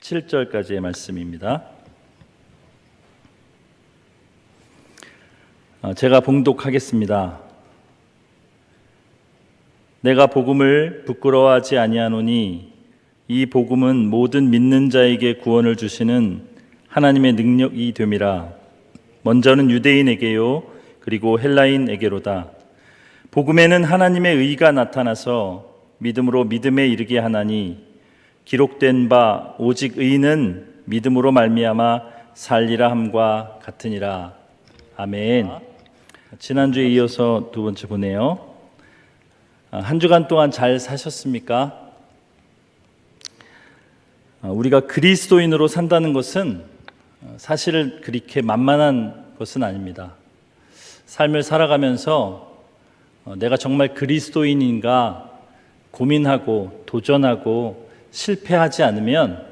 17절까지의 말씀입니다. 제가 봉독하겠습니다. 내가 복음을 부끄러워하지 아니하노니 이 복음은 모든 믿는 자에게 구원을 주시는 하나님의 능력이 됨이라. 먼저는 유대인에게요 그리고 헬라인에게로다. 복음에는 하나님의 의가 나타나서 믿음으로 믿음에 이르게 하나니 기록된 바 오직 의는 믿음으로 말미암아 살리라 함과 같으니라. 아멘. 지난주에 이어서 두 번째 보네요. 한 주간 동안 잘 사셨습니까? 우리가 그리스도인으로 산다는 것은 사실 그렇게 만만한 것은 아닙니다. 삶을 살아가면서 내가 정말 그리스도인인가 고민하고 도전하고 실패하지 않으면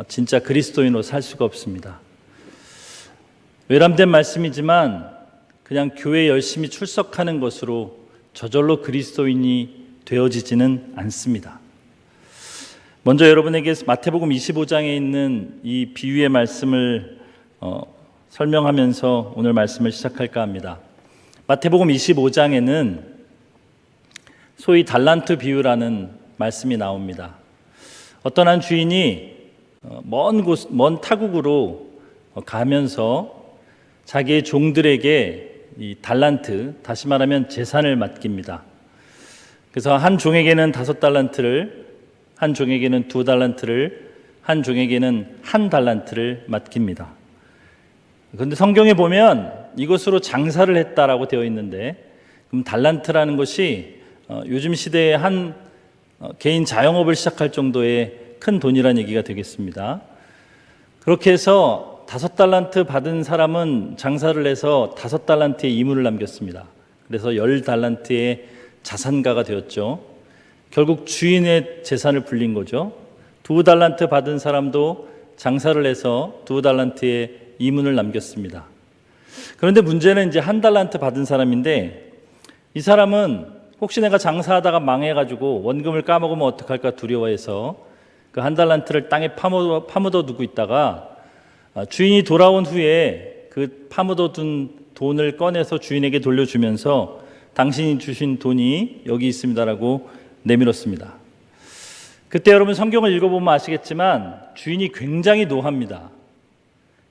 진짜 그리스도인으로 살 수가 없습니다. 외람된 말씀이지만 그냥 교회 열심히 출석하는 것으로 저절로 그리스도인이 되어지지는 않습니다. 먼저 여러분에게 마태복음 25장에 있는 이 비유의 말씀을 설명하면서 오늘 말씀을 시작할까 합니다. 마태복음 25장에는 소위 달란트 비유라는 말씀이 나옵니다. 어떤 한 주인이 먼 타국으로 가면서 자기의 종들에게 이 달란트, 다시 말하면 재산을 맡깁니다. 그래서 한 종에게는 5달란트를, 한 종에게는 2달란트를, 한 종에게는 1달란트를 맡깁니다. 그런데 성경에 보면 이것으로 장사를 했다라고 되어 있는데, 그럼 달란트라는 것이 요즘 시대에 한 개인 자영업을 시작할 정도의 큰 돈이라는 얘기가 되겠습니다. 그렇게 해서 5달란트 받은 사람은 장사를 해서 5달란트의 이물을 남겼습니다. 그래서 10달란트의 자산가가 되었죠. 결국 주인의 재산을 불린 거죠. 2달란트 받은 사람도 장사를 해서 2달란트의 이문을 남겼습니다. 그런데 문제는 이제 1달란트 받은 사람인데, 이 사람은 혹시 내가 장사하다가 망해가지고 원금을 까먹으면 어떡할까 두려워해서 그 1달란트를 땅에 파묻어 두고 있다가 주인이 돌아온 후에 그 파묻어 둔 돈을 꺼내서 주인에게 돌려주면서 당신이 주신 돈이 여기 있습니다라고 내밀었습니다. 그때 여러분 성경을 읽어보면 아시겠지만 주인이 굉장히 노합니다.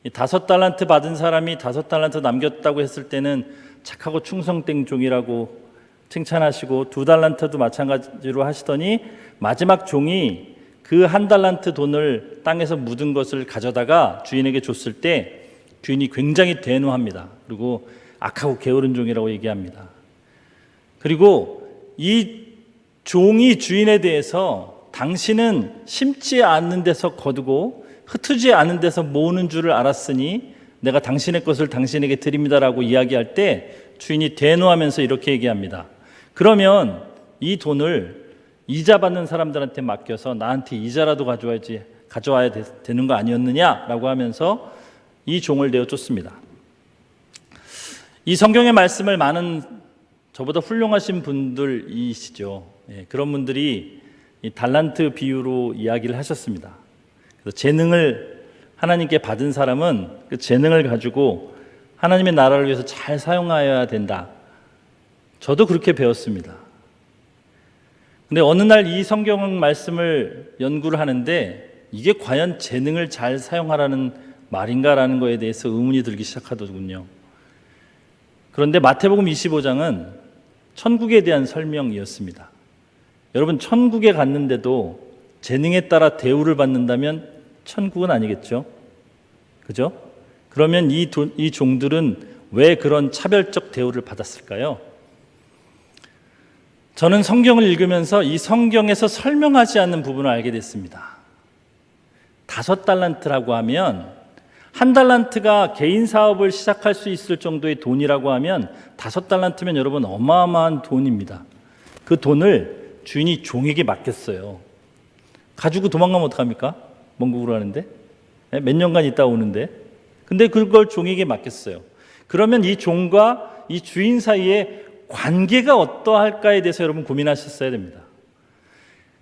5달란트 받은 사람이 5달란트 남겼다고 했을 때는 착하고 충성된 종이라고 칭찬하시고 2달란트도 마찬가지로 하시더니 마지막 종이 그 1달란트 돈을 땅에서 묻은 것을 가져다가 주인에게 줬을 때 주인이 굉장히 대노합니다. 그리고 악하고 게으른 종이라고 얘기합니다. 그리고 이 종이 주인에 대해서 당신은 심지 않는 데서 거두고 흩어지지 않은 데서 모으는 줄을 알았으니 내가 당신의 것을 당신에게 드립니다라고 이야기할 때 주인이 대노하면서 이렇게 얘기합니다. 그러면 이 돈을 이자 받는 사람들한테 맡겨서 나한테 이자라도 가져와야 되는 거 아니었느냐라고 하면서 이 종을 내어 쫓습니다. 이 성경의 말씀을 많은 저보다 훌륭하신 분들이시죠. 그런 분들이 이 달란트 비유로 이야기를 하셨습니다. 그래서 재능을 하나님께 받은 사람은 그 재능을 가지고 하나님의 나라를 위해서 잘 사용하여야 된다. 저도 그렇게 배웠습니다. 근데 어느 날 이 성경 말씀을 연구를 하는데 이게 과연 재능을 잘 사용하라는 말인가라는 거에 대해서 의문이 들기 시작하더군요. 그런데 마태복음 25장은 천국에 대한 설명이었습니다. 여러분, 천국에 갔는데도 재능에 따라 대우를 받는다면 천국은 아니겠죠? 그죠? 그러면 이 종들은 왜 그런 차별적 대우를 받았을까요? 저는 성경을 읽으면서 이 성경에서 설명하지 않는 부분을 알게 됐습니다. 5달란트라고 하면 1달란트가 개인 사업을 시작할 수 있을 정도의 돈이라고 하면 5달란트면 여러분 어마어마한 돈입니다. 그 돈을 주인이 종에게 맡겼어요. 가지고 도망가면 어떡합니까? 먼 국으로 하는데 몇 년간 있다 오는데 근데 그걸 종에게 맡겼어요. 그러면 이 종과 이 주인 사이에 관계가 어떠할까에 대해서 여러분 고민하셨어야 됩니다.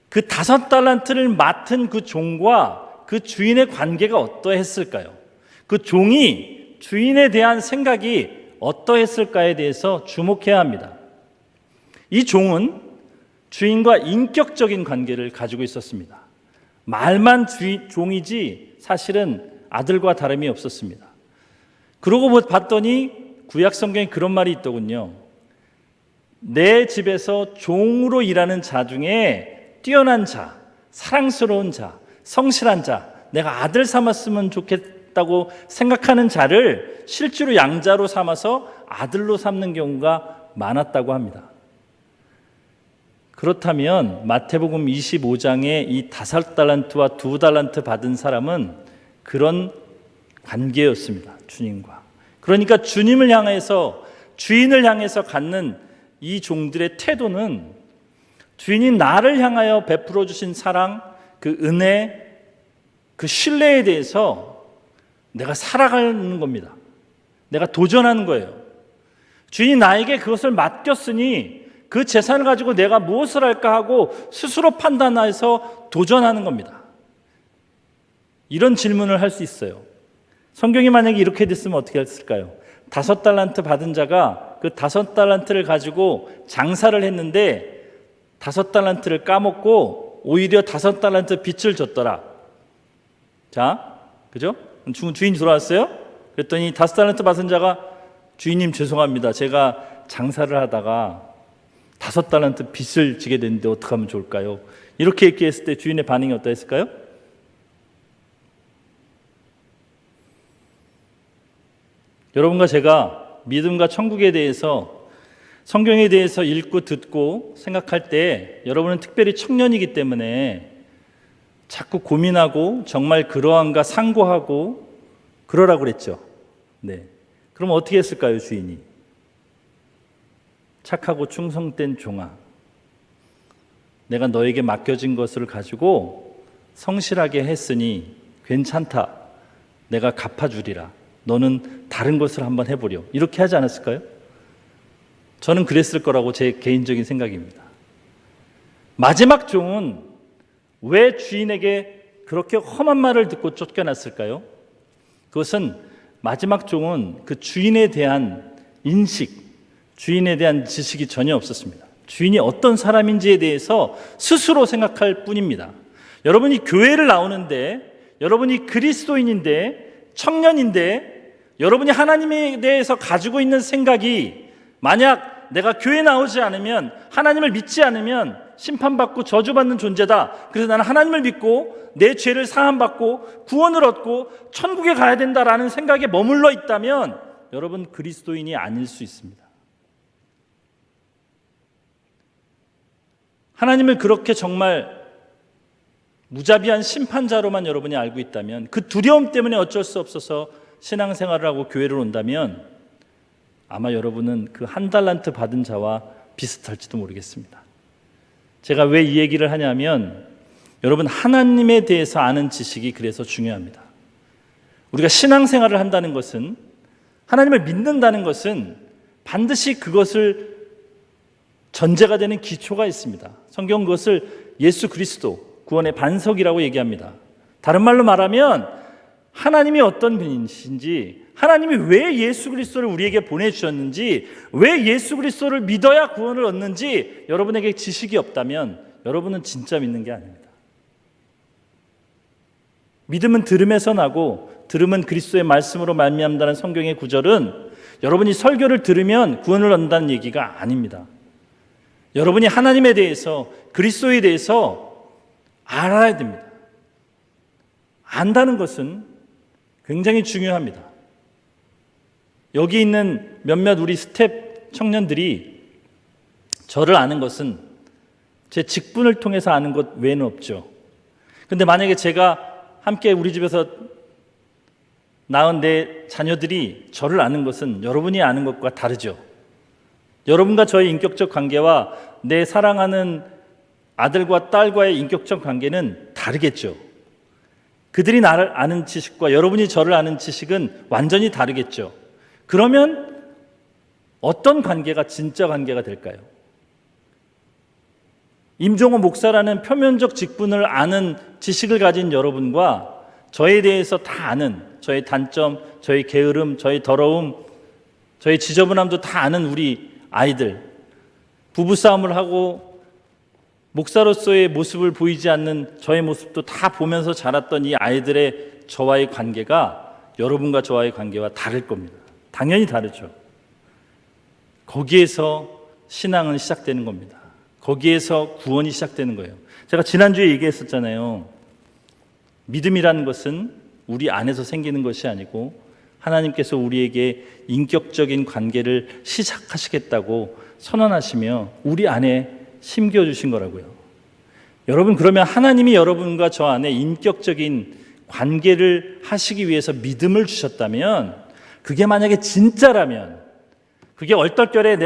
그 5달란트를 맡은 그 종과 그 주인의 관계가 어떠했을까요? 그 종이 주인에 대한 생각이 어떠했을까에 대해서 주목해야 합니다. 이 종은 주인과 인격적인 관계를 가지고 있었습니다. 말만 종이지 사실은 아들과 다름이 없었습니다. 그러고 봤더니 구약 성경에 그런 말이 있더군요. 내 집에서 종으로 일하는 자 중에 뛰어난 자, 사랑스러운 자, 성실한 자, 내가 아들 삼았으면 좋겠다고 생각하는 자를 실제로 양자로 삼아서 아들로 삼는 경우가 많았다고 합니다. 그렇다면 마태복음 25장에 이 5달란트와 2달란트 받은 사람은 그런 관계였습니다. 주님과. 그러니까 주님을 향해서, 주인을 향해서 갖는 이 종들의 태도는 주인이 나를 향하여 베풀어 주신 사랑, 그 은혜, 그 신뢰에 대해서 내가 살아가는 겁니다. 내가 도전하는 거예요. 주인이 나에게 그것을 맡겼으니 그 재산을 가지고 내가 무엇을 할까 하고 스스로 판단해서 도전하는 겁니다. 이런 질문을 할 수 있어요. 성경이 만약에 이렇게 됐으면 어떻게 했을까요? 5달란트 받은 자가 그 5달란트를 가지고 장사를 했는데 5달란트를 까먹고 오히려 5달란트 빚을 졌더라. 자, 그죠? 주인이 돌아왔어요. 그랬더니 5달란트 받은 자가 주인님 죄송합니다. 제가 장사를 하다가 5달란트 빚을 지게 됐는데 어떻게 하면 좋을까요? 이렇게 얘기했을 때 주인의 반응이 어떠했을까요? 여러분과 제가 믿음과 천국에 대해서, 성경에 대해서 읽고 듣고 생각할 때 여러분은 특별히 청년이기 때문에 자꾸 고민하고 정말 그러한가 상고하고 그러라고 그랬죠. 네. 그럼 어떻게 했을까요, 주인이? 착하고 충성된 종아, 내가 너에게 맡겨진 것을 가지고 성실하게 했으니 괜찮다. 내가 갚아주리라. 너는 다른 것을 한번 해보려. 이렇게 하지 않았을까요? 저는 그랬을 거라고 제 개인적인 생각입니다. 마지막 종은 왜 주인에게 그렇게 험한 말을 듣고 쫓겨났을까요? 그것은 마지막 종은 그 주인에 대한 인식, 주인에 대한 지식이 전혀 없었습니다. 주인이 어떤 사람인지에 대해서 스스로 생각할 뿐입니다. 여러분이 교회를 나오는데, 여러분이 그리스도인인데, 청년인데, 여러분이 하나님에 대해서 가지고 있는 생각이 만약 내가 교회 나오지 않으면, 하나님을 믿지 않으면 심판받고 저주받는 존재다. 그래서 나는 하나님을 믿고 내 죄를 사함받고 구원을 얻고 천국에 가야 된다라는 생각에 머물러 있다면 여러분 그리스도인이 아닐 수 있습니다. 하나님을 그렇게 정말 무자비한 심판자로만 여러분이 알고 있다면, 그 두려움 때문에 어쩔 수 없어서 신앙생활을 하고 교회를 온다면 아마 여러분은 그 1달란트 받은 자와 비슷할지도 모르겠습니다. 제가 왜 이 얘기를 하냐면 여러분 하나님에 대해서 아는 지식이 그래서 중요합니다. 우리가 신앙생활을 한다는 것은, 하나님을 믿는다는 것은 반드시 그것을 전제가 되는 기초가 있습니다. 성경 그것을 예수 그리스도, 구원의 반석이라고 얘기합니다. 다른 말로 말하면 하나님이 어떤 분이신지, 하나님이 왜 예수 그리스도를 우리에게 보내주셨는지, 왜 예수 그리스도를 믿어야 구원을 얻는지 여러분에게 지식이 없다면 여러분은 진짜 믿는 게 아닙니다. 믿음은 들음에서 나고 들음은 그리스도의 말씀으로 말미암다는 성경의 구절은 여러분이 설교를 들으면 구원을 얻는다는 얘기가 아닙니다. 여러분이 하나님에 대해서, 그리스도에 대해서 알아야 됩니다. 안다는 것은 굉장히 중요합니다. 여기 있는 몇몇 우리 스텝 청년들이 저를 아는 것은 제 직분을 통해서 아는 것 외에는 없죠. 근데 만약에 제가 함께 우리 집에서 낳은 내 자녀들이 저를 아는 것은 여러분이 아는 것과 다르죠. 여러분과 저의 인격적 관계와 내 사랑하는 아들과 딸과의 인격적 관계는 다르겠죠. 그들이 나를 아는 지식과 여러분이 저를 아는 지식은 완전히 다르겠죠. 그러면 어떤 관계가 진짜 관계가 될까요? 임종호 목사라는 표면적 직분을 아는 지식을 가진 여러분과 저에 대해서 다 아는, 저의 단점, 저의 게으름, 저의 더러움, 저의 지저분함도 다 아는 우리 아이들, 부부싸움을 하고 목사로서의 모습을 보이지 않는 저의 모습도 다 보면서 자랐던 이 아이들의 저와의 관계가 여러분과 저와의 관계와 다를 겁니다. 당연히 다르죠. 거기에서 신앙은 시작되는 겁니다. 거기에서 구원이 시작되는 거예요. 제가 지난주에 얘기했었잖아요. 믿음이라는 것은 우리 안에서 생기는 것이 아니고 하나님께서 우리에게 인격적인 관계를 시작하시겠다고 선언하시며 우리 안에 심겨주신 거라고요. 여러분, 그러면 하나님이 여러분과 저 안에 인격적인 관계를 하시기 위해서 믿음을 주셨다면, 그게 만약에 진짜라면, 그게 얼떨결에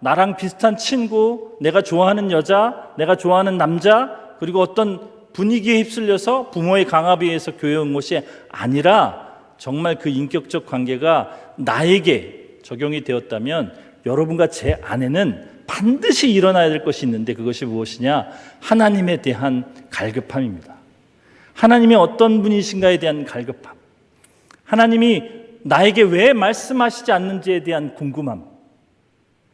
나랑 비슷한 친구, 내가 좋아하는 여자, 내가 좋아하는 남자, 그리고 어떤 분위기에 휩쓸려서 부모의 강압에 의해서 교회 온 것이 아니라 정말 그 인격적 관계가 나에게 적용이 되었다면 여러분과 제 안에는 반드시 일어나야 될 것이 있는데, 그것이 무엇이냐? 하나님에 대한 갈급함입니다. 하나님이 어떤 분이신가에 대한 갈급함, 하나님이 나에게 왜 말씀하시지 않는지에 대한 궁금함,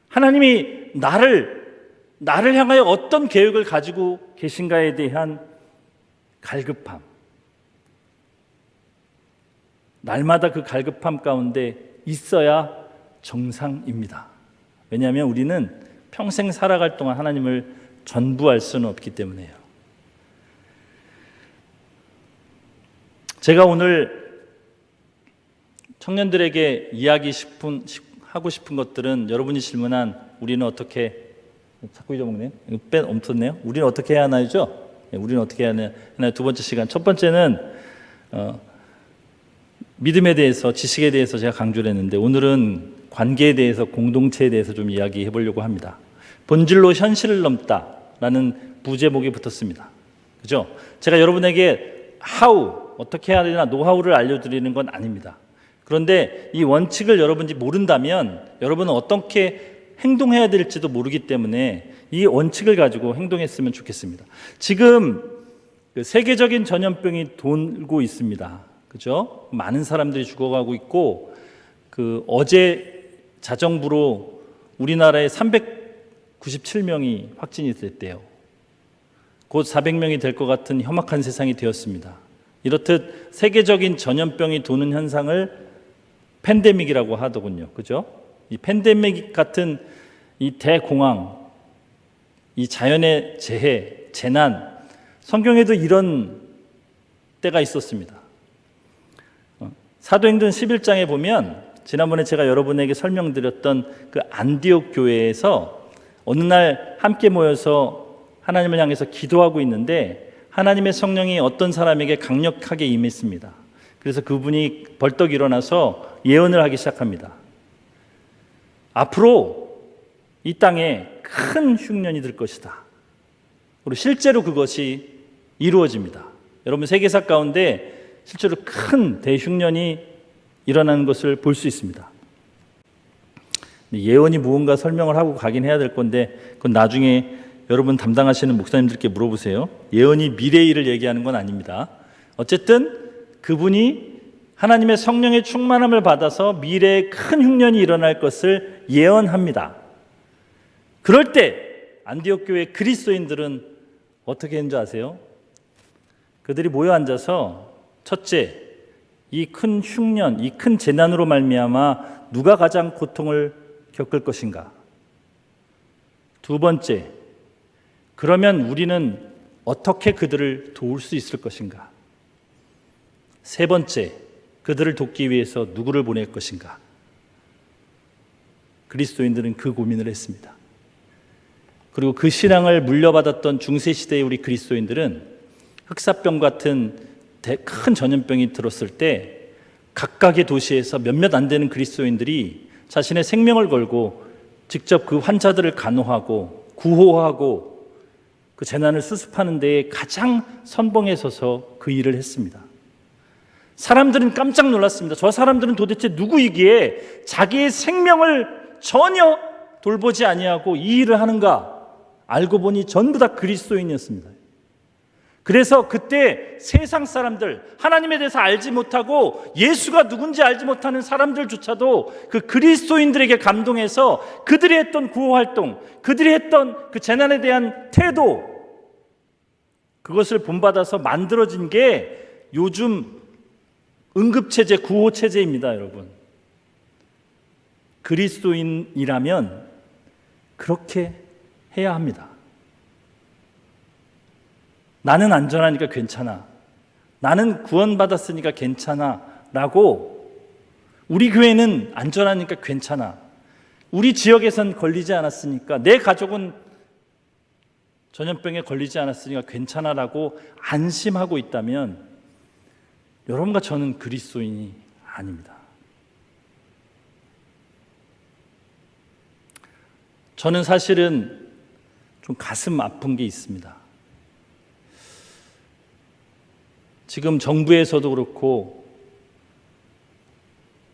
하나님이 나를 향하여 어떤 계획을 가지고 계신가에 대한 갈급함, 날마다 그 갈급함 가운데 있어야 정상입니다. 왜냐하면 우리는 평생 살아갈 동안 하나님을 전부할 수는 없기 때문에요. 제가 오늘 청년들에게 하고 싶은 것들은, 여러분이 질문한 우리는 어떻게, 자꾸 잊어먹네요. 이거 없었네요. 우리는 어떻게 해야 하나요죠? 우리는 어떻게 해야 하나요? 두 번째 시간. 첫 번째는 믿음에 대해서, 지식에 대해서 제가 강조를 했는데, 오늘은 관계에 대해서, 공동체에 대해서 좀 이야기해 보려고 합니다. 본질로 현실을 넘다라는 부제목이 붙었습니다. 그죠? 제가 여러분에게 어떻게 해야 되나 노하우를 알려드리는 건 아닙니다. 그런데 이 원칙을 여러분이 모른다면 여러분은 어떻게 행동해야 될지도 모르기 때문에 이 원칙을 가지고 행동했으면 좋겠습니다. 지금 세계적인 전염병이 돌고 있습니다. 그죠? 많은 사람들이 죽어가고 있고, 어제 자정부로 우리나라에 397명이 확진이 됐대요. 곧 400명이 될 것 같은 험악한 세상이 되었습니다. 이렇듯 세계적인 전염병이 도는 현상을 팬데믹이라고 하더군요. 그죠? 이 팬데믹 같은 이 대공황, 이 자연의 재해, 재난, 성경에도 이런 때가 있었습니다. 사도행전 11장에 보면, 지난번에 제가 여러분에게 설명드렸던 그 안디옥 교회에서 어느 날 함께 모여서 하나님을 향해서 기도하고 있는데, 하나님의 성령이 어떤 사람에게 강력하게 임했습니다. 그래서 그분이 벌떡 일어나서 예언을 하기 시작합니다. 앞으로 이 땅에 큰 흉년이 들 것이다. 그리고 실제로 그것이 이루어집니다. 여러분, 세계사 가운데 실제로 큰 대흉년이 일어나는 것을 볼 수 있습니다. 예언이 무언가 설명을 하고 가긴 해야 될 건데, 그건 나중에 여러분 담당하시는 목사님들께 물어보세요. 예언이 미래의 일을 얘기하는 건 아닙니다. 어쨌든 그분이 하나님의 성령의 충만함을 받아서 미래에 큰 흉년이 일어날 것을 예언합니다. 그럴 때 안디옥 교회 그리스도인들은 어떻게 했는지 아세요? 그들이 모여 앉아서, 첫째, 이 큰 흉년, 이 큰 재난으로 말미암아 누가 가장 고통을 겪을 것인가? 두 번째, 그러면 우리는 어떻게 그들을 도울 수 있을 것인가? 세 번째, 그들을 돕기 위해서 누구를 보낼 것인가? 그리스도인들은 그 고민을 했습니다. 그리고 그 신앙을 물려받았던 중세시대의 우리 그리스도인들은 흑사병 같은 큰 전염병이 들었을 때 각각의 도시에서 몇몇 안 되는 그리스도인들이 자신의 생명을 걸고 직접 그 환자들을 간호하고 구호하고 그 재난을 수습하는 데에 가장 선봉에 서서 그 일을 했습니다. 사람들은 깜짝 놀랐습니다. 저 사람들은 도대체 누구이기에 자기의 생명을 전혀 돌보지 아니하고 이 일을 하는가? 알고 보니 전부 다 그리스도인이었습니다. 그래서 그때 세상 사람들, 하나님에 대해서 알지 못하고 예수가 누군지 알지 못하는 사람들조차도 그 그리스도인들에게 감동해서 그들이 했던 구호활동, 그들이 했던 그 재난에 대한 태도, 그것을 본받아서 만들어진 게 요즘 응급체제, 구호체제입니다, 여러분. 그리스도인이라면 그렇게 해야 합니다. 나는 안전하니까 괜찮아. 나는 구원받았으니까 괜찮아. 라고 우리 교회는 안전하니까 괜찮아. 우리 지역에선 걸리지 않았으니까, 내 가족은 전염병에 걸리지 않았으니까 괜찮아 라고 안심하고 있다면 여러분과 저는 그리스도인이 아닙니다. 저는 사실은 좀 가슴 아픈 게 있습니다. 지금 정부에서도 그렇고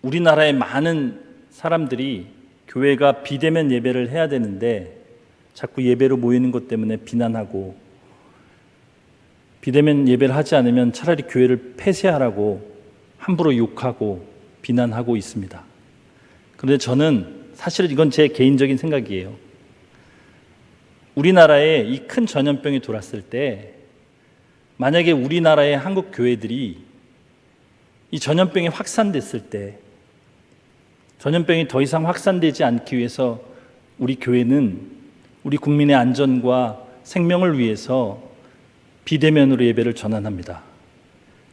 우리나라의 많은 사람들이 교회가 비대면 예배를 해야 되는데 자꾸 예배로 모이는 것 때문에 비난하고, 비대면 예배를 하지 않으면 차라리 교회를 폐쇄하라고 함부로 욕하고 비난하고 있습니다. 그런데 저는 사실 이건 제 개인적인 생각이에요. 우리나라에 이 큰 전염병이 돌았을 때 만약에 우리나라의 한국 교회들이 이 전염병이 확산됐을 때, 전염병이 더 이상 확산되지 않기 위해서 우리 교회는 우리 국민의 안전과 생명을 위해서 비대면으로 예배를 전환합니다.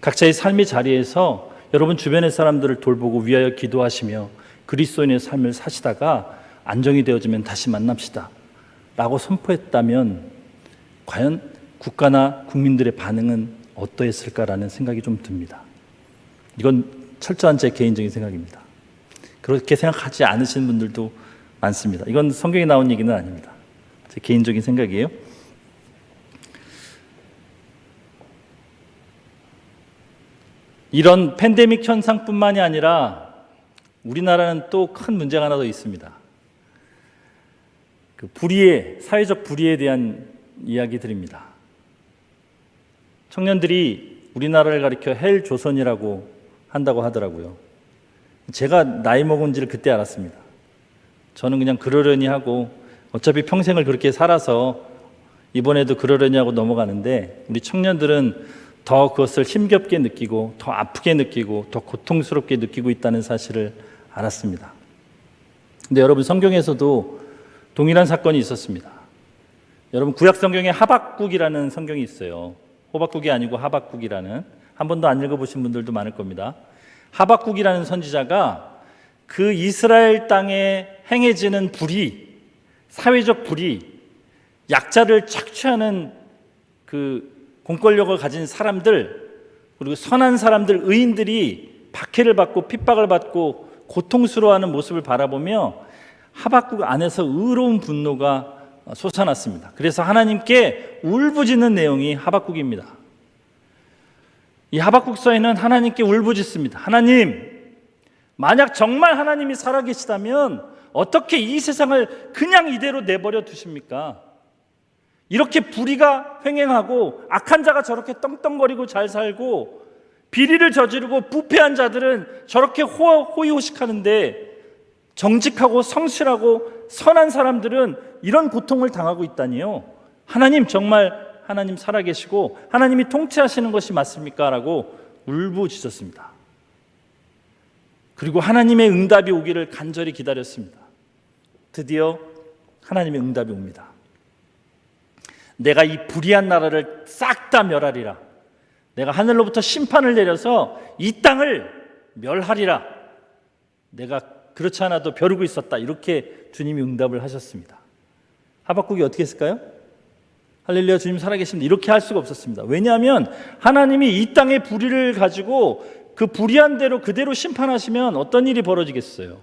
각자의 삶의 자리에서 여러분 주변의 사람들을 돌보고 위하여 기도하시며 그리스도인의 삶을 사시다가 안정이 되어지면 다시 만납시다 라고 선포했다면 과연 국가나 국민들의 반응은 어떠했을까라는 생각이 좀 듭니다. 이건 철저한 제 개인적인 생각입니다. 그렇게 생각하지 않으시는 분들도 많습니다. 이건 성경에 나온 얘기는 아닙니다. 제 개인적인 생각이에요. 이런 팬데믹 현상뿐만이 아니라 우리나라는 또 큰 문제가 하나 더 있습니다. 그 불의에, 사회적 불의에 대한 이야기들입니다. 청년들이 우리나라를 가리켜 헬 조선이라고 한다고 하더라고요. 제가 나이 먹은지를 그때 알았습니다. 저는 그냥 그러려니 하고 어차피 평생을 그렇게 살아서 이번에도 그러려니 하고 넘어가는데, 우리 청년들은 더 그것을 힘겹게 느끼고 더 아프게 느끼고 더 고통스럽게 느끼고 있다는 사실을 알았습니다. 근데 여러분, 성경에서도 동일한 사건이 있었습니다. 여러분, 구약 성경에 하박국이라는 성경이 있어요. 호박국이 아니고 하박국이라는, 한 번도 안 읽어보신 분들도 많을 겁니다. 하박국이라는 선지자가 그 이스라엘 땅에 행해지는 불의, 사회적 불의, 약자를 착취하는 그 공권력을 가진 사람들, 그리고 선한 사람들, 의인들이 박해를 받고 핍박을 받고 고통스러워하는 모습을 바라보며 하박국 안에서 의로운 분노가 솟아났습니다. 그래서 하나님께 울부짖는 내용이 하박국입니다. 이 하박국서에는 하나님께 울부짖습니다. 하나님, 만약 정말 하나님이 살아계시다면 어떻게 이 세상을 그냥 이대로 내버려 두십니까? 이렇게 불의가 횡행하고 악한 자가 저렇게 떵떵거리고 잘 살고 비리를 저지르고 부패한 자들은 저렇게 호의호식하는데 정직하고 성실하고 선한 사람들은 이런 고통을 당하고 있다니요. 하나님, 정말 하나님 살아계시고 하나님이 통치하시는 것이 맞습니까? 라고 울부짖었습니다. 그리고 하나님의 응답이 오기를 간절히 기다렸습니다. 드디어 하나님의 응답이 옵니다. 내가 이 불의한 나라를 싹 다 멸하리라. 내가 하늘로부터 심판을 내려서 이 땅을 멸하리라. 내가 그렇지 않아도 벼르고 있었다. 이렇게 주님이 응답을 하셨습니다. 하박국이 어떻게 했을까요? 할렐루야, 주님 살아계십니다. 이렇게 할 수가 없었습니다. 왜냐하면 하나님이 이 땅의 불의를 가지고 그 불의한 대로 그대로 심판하시면 어떤 일이 벌어지겠어요?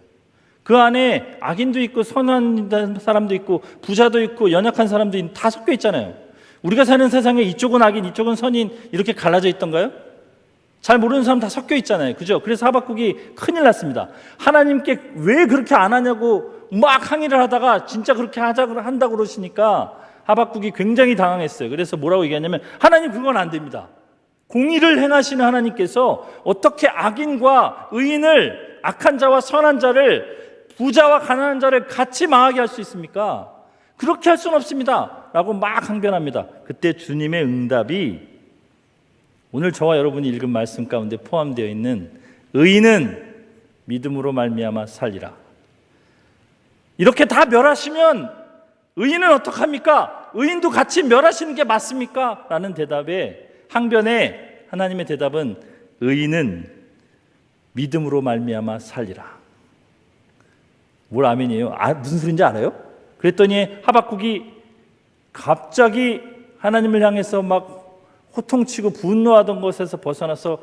그 안에 악인도 있고 선한 사람도 있고 부자도 있고 연약한 사람도 다 섞여 있잖아요. 우리가 사는 세상에 이쪽은 악인, 이쪽은 선인 이렇게 갈라져 있던가요? 잘 모르는 사람 다 섞여 있잖아요. 그죠? 그래서 하박국이 큰일 났습니다. 하나님께 왜 그렇게 안 하냐고 막 항의를 하다가 진짜 그렇게 한다고 그러시니까 하박국이 굉장히 당황했어요. 그래서 뭐라고 얘기하냐면 하나님 그건 안 됩니다. 공의를 행하시는 하나님께서 어떻게 악인과 의인을, 악한 자와 선한 자를, 부자와 가난한 자를 같이 망하게 할 수 있습니까? 그렇게 할 수는 없습니다 라고 막 항변합니다. 그때 주님의 응답이 오늘 저와 여러분이 읽은 말씀 가운데 포함되어 있는 의인은 믿음으로 말미암아 살리라. 이렇게 다 멸하시면 의인은 어떡합니까? 의인도 같이 멸하시는 게 맞습니까? 라는 대답에, 항변에 하나님의 대답은 의인은 믿음으로 말미암아 살리라. 뭘 아멘이에요? 무슨 소리인지 알아요? 그랬더니 하박국이 갑자기 하나님을 향해서 막 호통치고 분노하던 것에서 벗어나서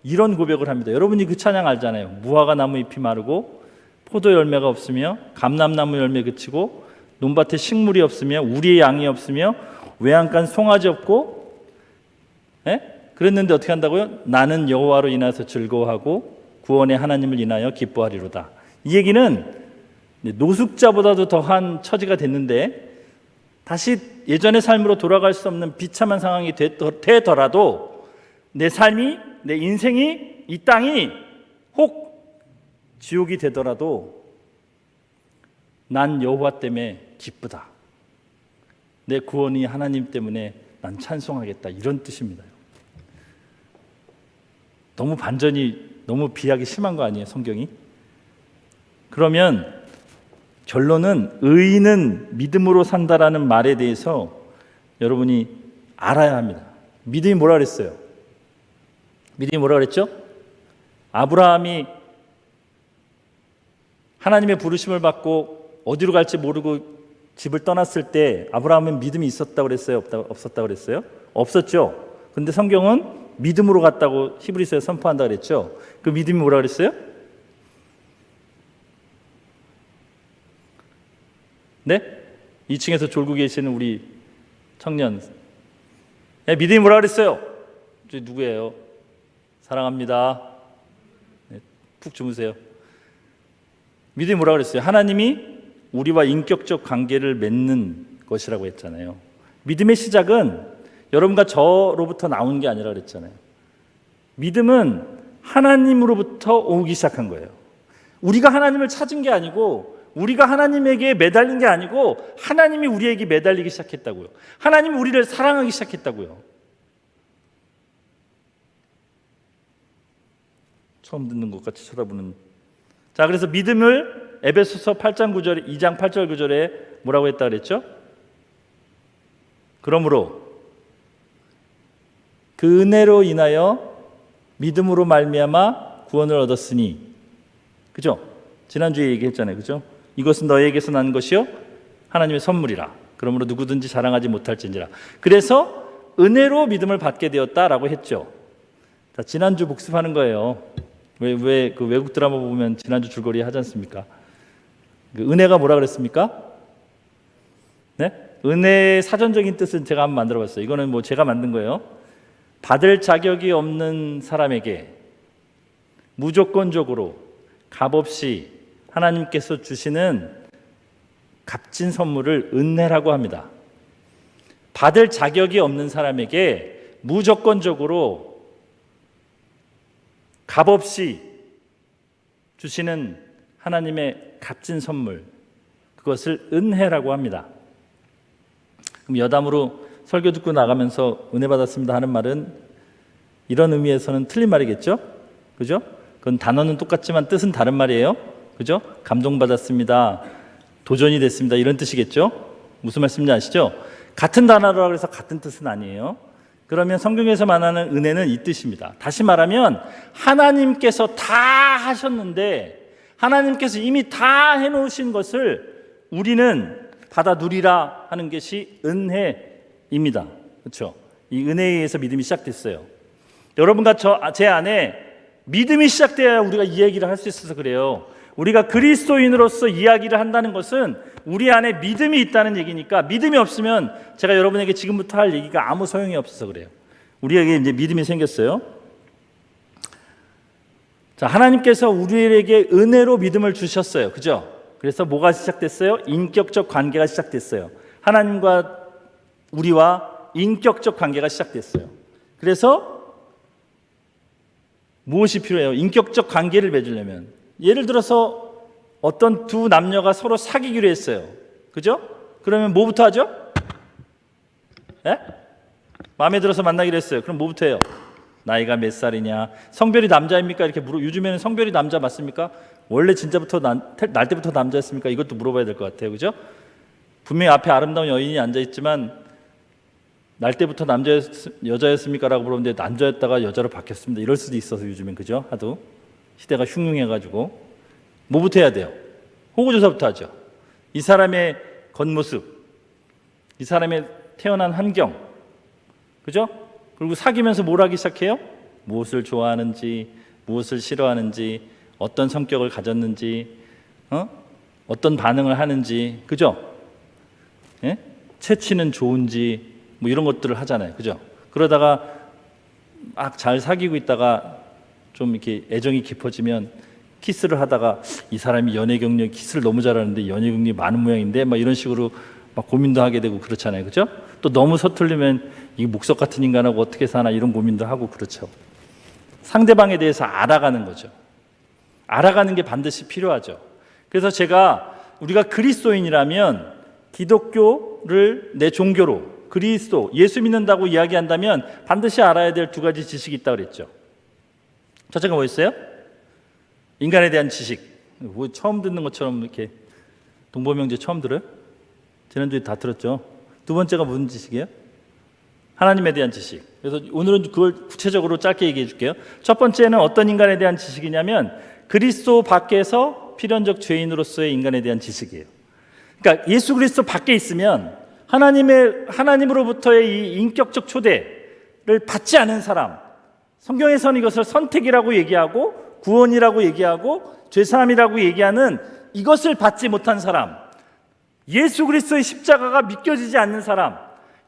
이런 고백을 합니다. 여러분이 그 찬양 알잖아요. 무화과 나무 잎이 마르고 포도 열매가 없으며 감람나무 열매 그치고 논밭에 식물이 없으며 우리의 양이 없으며 외양간 송아지 없고, 그랬는데 어떻게 한다고요? 나는 여호와로 인하여서 즐거워하고 구원의 하나님을 인하여 기뻐하리로다. 이 얘기는 노숙자보다도 더한 처지가 됐는데 다시 예전의 삶으로 돌아갈 수 없는 비참한 상황이 되더라도 내 삶이, 내 인생이, 이 땅이 혹 지옥이 되더라도 난 여호와 때문에 기쁘다. 내 구원이 하나님 때문에 난 찬송하겠다. 이런 뜻입니다. 너무 반전이, 너무 비약이 심한 거 아니에요, 성경이? 그러면 결론은 의인은 믿음으로 산다라는 말에 대해서 여러분이 알아야 합니다. 믿음이 뭐라 그랬어요? 믿음이 뭐라 그랬죠? 아브라함이 하나님의 부르심을 받고 어디로 갈지 모르고 집을 떠났을 때 아브라함은 믿음이 있었다고 그랬어요? 없었다고 그랬어요? 없었죠. 근데 성경은 믿음으로 갔다고 히브리서에 선포한다고 그랬죠. 그 믿음이 뭐라 그랬어요? 네? 2층에서 졸고 계시는 우리 청년, 믿음이 뭐라 그랬어요? 저 누구예요? 사랑합니다. 푹 주무세요. 믿음이 뭐라 그랬어요? 하나님이 우리와 인격적 관계를 맺는 것이라고 했잖아요. 믿음의 시작은 여러분과 저로부터 나온 게 아니라 그랬잖아요. 믿음은 하나님으로부터 오기 시작한 거예요. 우리가 하나님을 찾은 게 아니고, 우리가 하나님에게 매달린 게 아니고 하나님이 우리에게 매달리기 시작했다고요. 하나님이 우리를 사랑하기 시작했다고요. 처음 듣는 것 같이 쳐다보는. 자, 그래서 믿음을 에베소서 8장 9절, 2장 8절 9절에 뭐라고 했다 그랬죠? 그러므로 그 은혜로 인하여 믿음으로 말미암아 구원을 얻었으니, 그죠? 지난주에 얘기했잖아요, 그죠? 이것은 너에게서 난 것이요 하나님의 선물이라. 그러므로 누구든지 자랑하지 못할지니라. 그래서 은혜로 믿음을 받게 되었다라고 했죠. 자, 지난주 복습하는 거예요. 왜 그 외국 드라마 보면 지난주 줄거리 하지 않습니까? 그 은혜가 뭐라 그랬습니까? 네? 은혜의 사전적인 뜻은 제가 한번 만들어봤어요. 이거는 뭐 제가 만든 거예요. 받을 자격이 없는 사람에게 무조건적으로 값없이 하나님께서 주시는 값진 선물을 은혜라고 합니다. 받을 자격이 없는 사람에게 무조건적으로 값없이 주시는 하나님의 값진 선물, 그것을 은혜라고 합니다. 그럼 여담으로 설교 듣고 나가면서 은혜 받았습니다 하는 말은 이런 의미에서는 틀린 말이겠죠? 그죠? 그건 단어는 똑같지만 뜻은 다른 말이에요. 그죠? 감동받았습니다, 도전이 됐습니다, 이런 뜻이겠죠? 무슨 말씀인지 아시죠? 같은 단어라고 해서 같은 뜻은 아니에요. 그러면 성경에서 말하는 은혜는 이 뜻입니다. 다시 말하면 하나님께서 다 하셨는데, 하나님께서 이미 다 해놓으신 것을 우리는 받아 누리라 하는 것이 은혜입니다. 그렇죠? 이 은혜에 의해서 믿음이 시작됐어요. 여러분과 제 안에 믿음이 시작돼야 우리가 이 얘기를 할 수 있어서 그래요. 우리가 그리스도인으로서 이야기를 한다는 것은 우리 안에 믿음이 있다는 얘기니까, 믿음이 없으면 제가 여러분에게 지금부터 할 얘기가 아무 소용이 없어서 그래요. 우리에게 이제 믿음이 생겼어요. 자, 하나님께서 우리에게 은혜로 믿음을 주셨어요. 그죠? 그래서 뭐가 시작됐어요? 인격적 관계가 시작됐어요. 하나님과 우리와 인격적 관계가 시작됐어요. 그래서 무엇이 필요해요? 인격적 관계를 맺으려면 예를 들어서 어떤 두 남녀가 서로 사귀기로 했어요. 그죠? 그러면 뭐부터 하죠? 예? 마음에 들어서 만나기로 했어요. 그럼 뭐부터 해요? 나이가 몇 살이냐? 성별이 남자입니까? 이렇게 요즘에는 성별이 남자 맞습니까? 원래 진짜부터 날 때부터 남자였습니까? 이것도 물어봐야 될 것 같아요. 그죠? 분명히 앞에 아름다운 여인이 앉아있지만 날 때부터 여자였습니까? 라고 물어보는데 남자였다가 여자로 바뀌었습니다. 이럴 수도 있어서 요즘엔. 그죠? 하도 시대가 흉흉해가지고 뭐부터 해야 돼요? 호구조사부터 하죠. 이 사람의 겉모습, 이 사람의 태어난 환경, 그죠? 그리고 사귀면서 뭘 하기 시작해요? 무엇을 좋아하는지, 무엇을 싫어하는지, 어떤 성격을 가졌는지, 어떤 반응을 하는지, 그죠? 예? 체취는 좋은지, 뭐 이런 것들을 하잖아요, 그죠? 그러다가 막 잘 사귀고 있다가 좀 이렇게 애정이 깊어지면 키스를 하다가 이 사람이 연애 경력이 키스를 너무 잘하는데 연애 경력이 많은 모양인데 막 이런 식으로 막 고민도 하게 되고 그렇잖아요, 그죠? 또 너무 서툴리면 이 목석 같은 인간하고 어떻게 사나 이런 고민도 하고 그렇죠. 상대방에 대해서 알아가는 거죠. 알아가는 게 반드시 필요하죠. 그래서 우리가 그리스도인이라면 기독교를 내 종교로 그리스도, 예수 믿는다고 이야기한다면 반드시 알아야 될 두 가지 지식이 있다고 그랬죠. 첫째가 뭐였어요? 인간에 대한 지식. 뭐 처음 듣는 것처럼 이렇게 동보명제 처음 들어요? 지난주에 다 들었죠. 두 번째가 무슨 지식이에요? 하나님에 대한 지식. 그래서 오늘은 그걸 구체적으로 짧게 얘기해 줄게요. 첫 번째는 어떤 인간에 대한 지식이냐면 그리스도 밖에서 필연적 죄인으로서의 인간에 대한 지식이에요. 그러니까 예수 그리스도 밖에 있으면 하나님으로부터의 이 인격적 초대를 받지 않은 사람, 성경에서는 이것을 선택이라고 얘기하고 구원이라고 얘기하고 죄사함이라고 얘기하는 이것을 받지 못한 사람, 예수 그리스도의 십자가가 믿겨지지 않는 사람,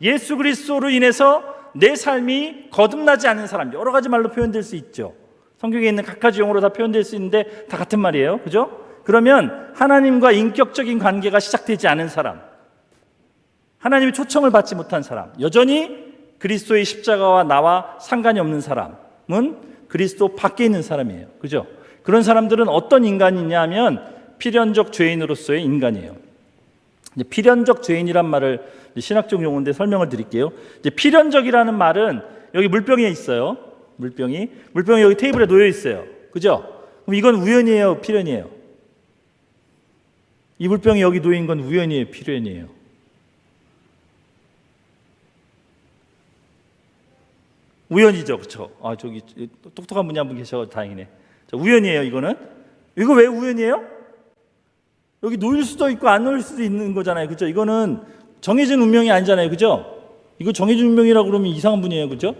예수 그리스도로 인해서 내 삶이 거듭나지 않는 사람, 여러 가지 말로 표현될 수 있죠. 성경에 있는 각가지 용어로 다 표현될 수 있는데 다 같은 말이에요. 그죠? 그러면 하나님과 인격적인 관계가 시작되지 않은 사람, 하나님의 초청을 받지 못한 사람, 여전히 그리스도의 십자가와 나와 상관이 없는 사람은 그리스도 밖에 있는 사람이에요. 그죠? 그런 사람들은 어떤 인간이냐 하면 필연적 죄인으로서의 인간이에요. 이제 필연적 죄인이란 말을 신학적 용어인데 설명을 드릴게요. 이제 필연적이라는 말은 여기 물병에 있어요. 물병이 여기 테이블에 놓여 있어요. 그죠? 그럼 이건 우연이에요, 필연이에요? 이 물병이 여기 놓인 건 우연이에요, 필연이에요? 우연이죠, 그렇죠? 아, 저기 똑똑한 분이 한 분 계셔서 다행이네. 자, 우연이에요, 이거는. 이거 왜 우연이에요? 여기 놓일 수도 있고 안 놓일 수도 있는 거잖아요, 그렇죠? 이거는 정해진 운명이 아니잖아요, 그렇죠? 이거 정해진 운명이라고 그러면 이상한 분이에요, 그렇죠?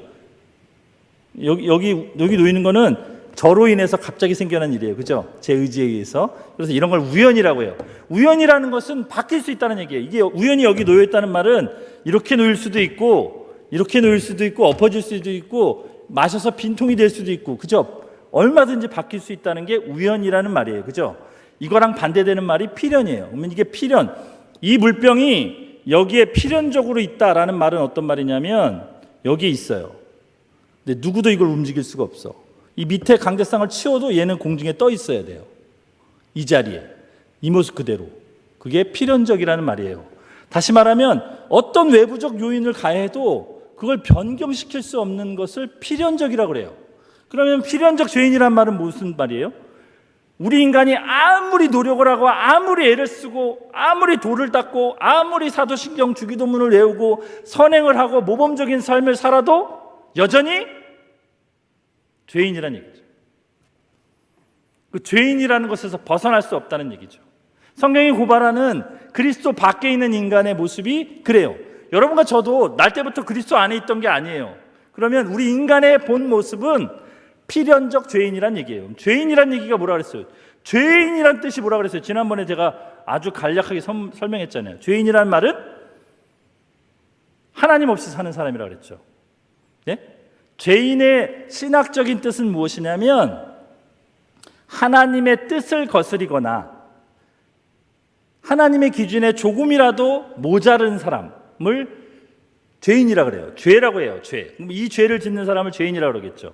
여기 놓이는 거는 저로 인해서 갑자기 생겨난 일이에요, 그렇죠? 제 의지에 의해서. 그래서 이런 걸 우연이라고 해요. 우연이라는 것은 바뀔 수 있다는 얘기예요. 이게 우연히 여기 놓여 있다는 말은 이렇게 놓일 수도 있고, 이렇게 놓일 수도 있고, 엎어질 수도 있고, 마셔서 빈통이 될 수도 있고, 그죠? 얼마든지 바뀔 수 있다는 게 우연이라는 말이에요, 그죠? 이거랑 반대되는 말이 필연이에요. 그러면 이게 필연, 이 물병이 여기에 필연적으로 있다라는 말은 어떤 말이냐면 여기에 있어요. 근데 누구도 이걸 움직일 수가 없어. 이 밑에 강대상을 치워도 얘는 공중에 떠 있어야 돼요. 이 자리에, 이 모습 그대로. 그게 필연적이라는 말이에요. 다시 말하면 어떤 외부적 요인을 가해도 그걸 변경시킬 수 없는 것을 필연적이라고 그래요. 그러면 필연적 죄인이란 말은 무슨 말이에요? 우리 인간이 아무리 노력을 하고 아무리 애를 쓰고 아무리 돌을 닦고 아무리 사도신경 주기도문을 외우고 선행을 하고 모범적인 삶을 살아도 여전히 죄인이라는 얘기죠. 그 죄인이라는 것에서 벗어날 수 없다는 얘기죠. 성경이 고발하는 그리스도 밖에 있는 인간의 모습이 그래요. 여러분과 저도 날 때부터 그리스도 안에 있던 게 아니에요. 그러면 우리 인간의 본 모습은 필연적 죄인이란 얘기예요. 죄인이란 얘기가 뭐라 그랬어요? 죄인이란 뜻이 뭐라 그랬어요? 지난번에 제가 아주 간략하게 설명했잖아요. 죄인이란 말은 하나님 없이 사는 사람이라고 그랬죠. 네? 죄인의 신학적인 뜻은 무엇이냐면 하나님의 뜻을 거스리거나 하나님의 기준에 조금이라도 모자른 사람을 죄인이라 그래요. 죄라고 해요. 죄. 그럼 이 죄를 짓는 사람을 죄인이라고 그러겠죠.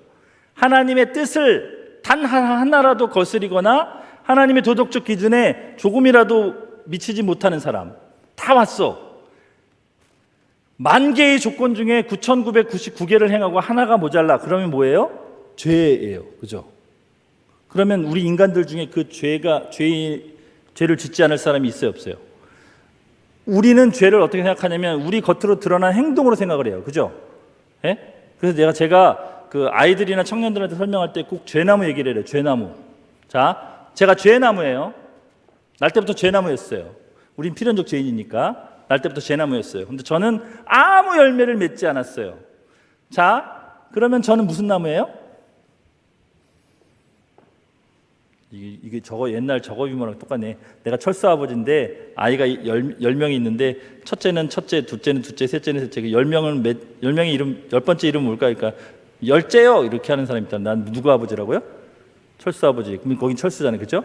하나님의 뜻을 단 하나라도 거스리거나 하나님의 도덕적 기준에 조금이라도 미치지 못하는 사람 다 왔어. 10,000개의 조건 중에 9,999개를 행하고 하나가 모자라. 그러면 뭐예요? 죄예요. 그죠? 그러면 우리 인간들 중에 그 죄를 짓지 않을 사람이 있어요, 없어요? 우리는 죄를 어떻게 생각하냐면 우리 겉으로 드러난 행동으로 생각을 해요. 그죠? 예? 그래서 제가 그 아이들이나 청년들한테 설명할 때 꼭 죄나무 얘기를 해요. 죄나무. 자, 제가 죄나무예요. 날 때부터 죄나무였어요. 우린 필연적 죄인이니까 날 때부터 죄나무였어요. 근데 저는 아무 열매를 맺지 않았어요. 자, 그러면 저는 무슨 나무예요? 이게 저거 옛날 저거 유머랑 똑같네. 내가 철수 아버지인데 아이가 10명이 있는데 첫째는 첫째, 둘째는 둘째, 셋째는 셋째. 10명의 이름, 10번째 이름 뭘까? 그러니까 열째요 이렇게 하는 사람이 있다. 난 누구 아버지라고요? 철수 아버지. 그럼 거긴 철수잖아요. 그죠?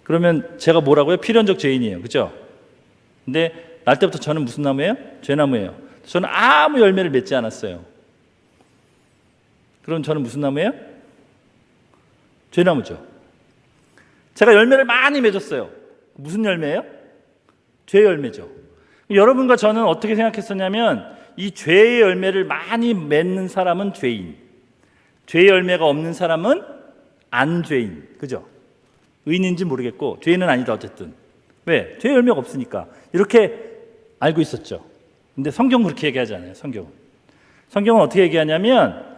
그러면 제가 뭐라고요? 필연적 죄인이에요. 그죠? 근데 날 때부터 저는 무슨 나무예요? 죄나무예요. 저는 아무 열매를 맺지 않았어요. 그럼 저는 무슨 나무예요? 죄나무죠. 제가 열매를 많이 맺었어요. 무슨 열매예요? 죄의 열매죠. 여러분과 저는 어떻게 생각했었냐면 이 죄의 열매를 많이 맺는 사람은 죄인, 죄의 열매가 없는 사람은 안 죄인. 그죠? 의인인지 모르겠고 죄인은 아니다 어쨌든. 왜? 죄의 열매가 없으니까. 이렇게 알고 있었죠. 근데 성경은 그렇게 얘기하지 않아요. 성경은 어떻게 얘기하냐면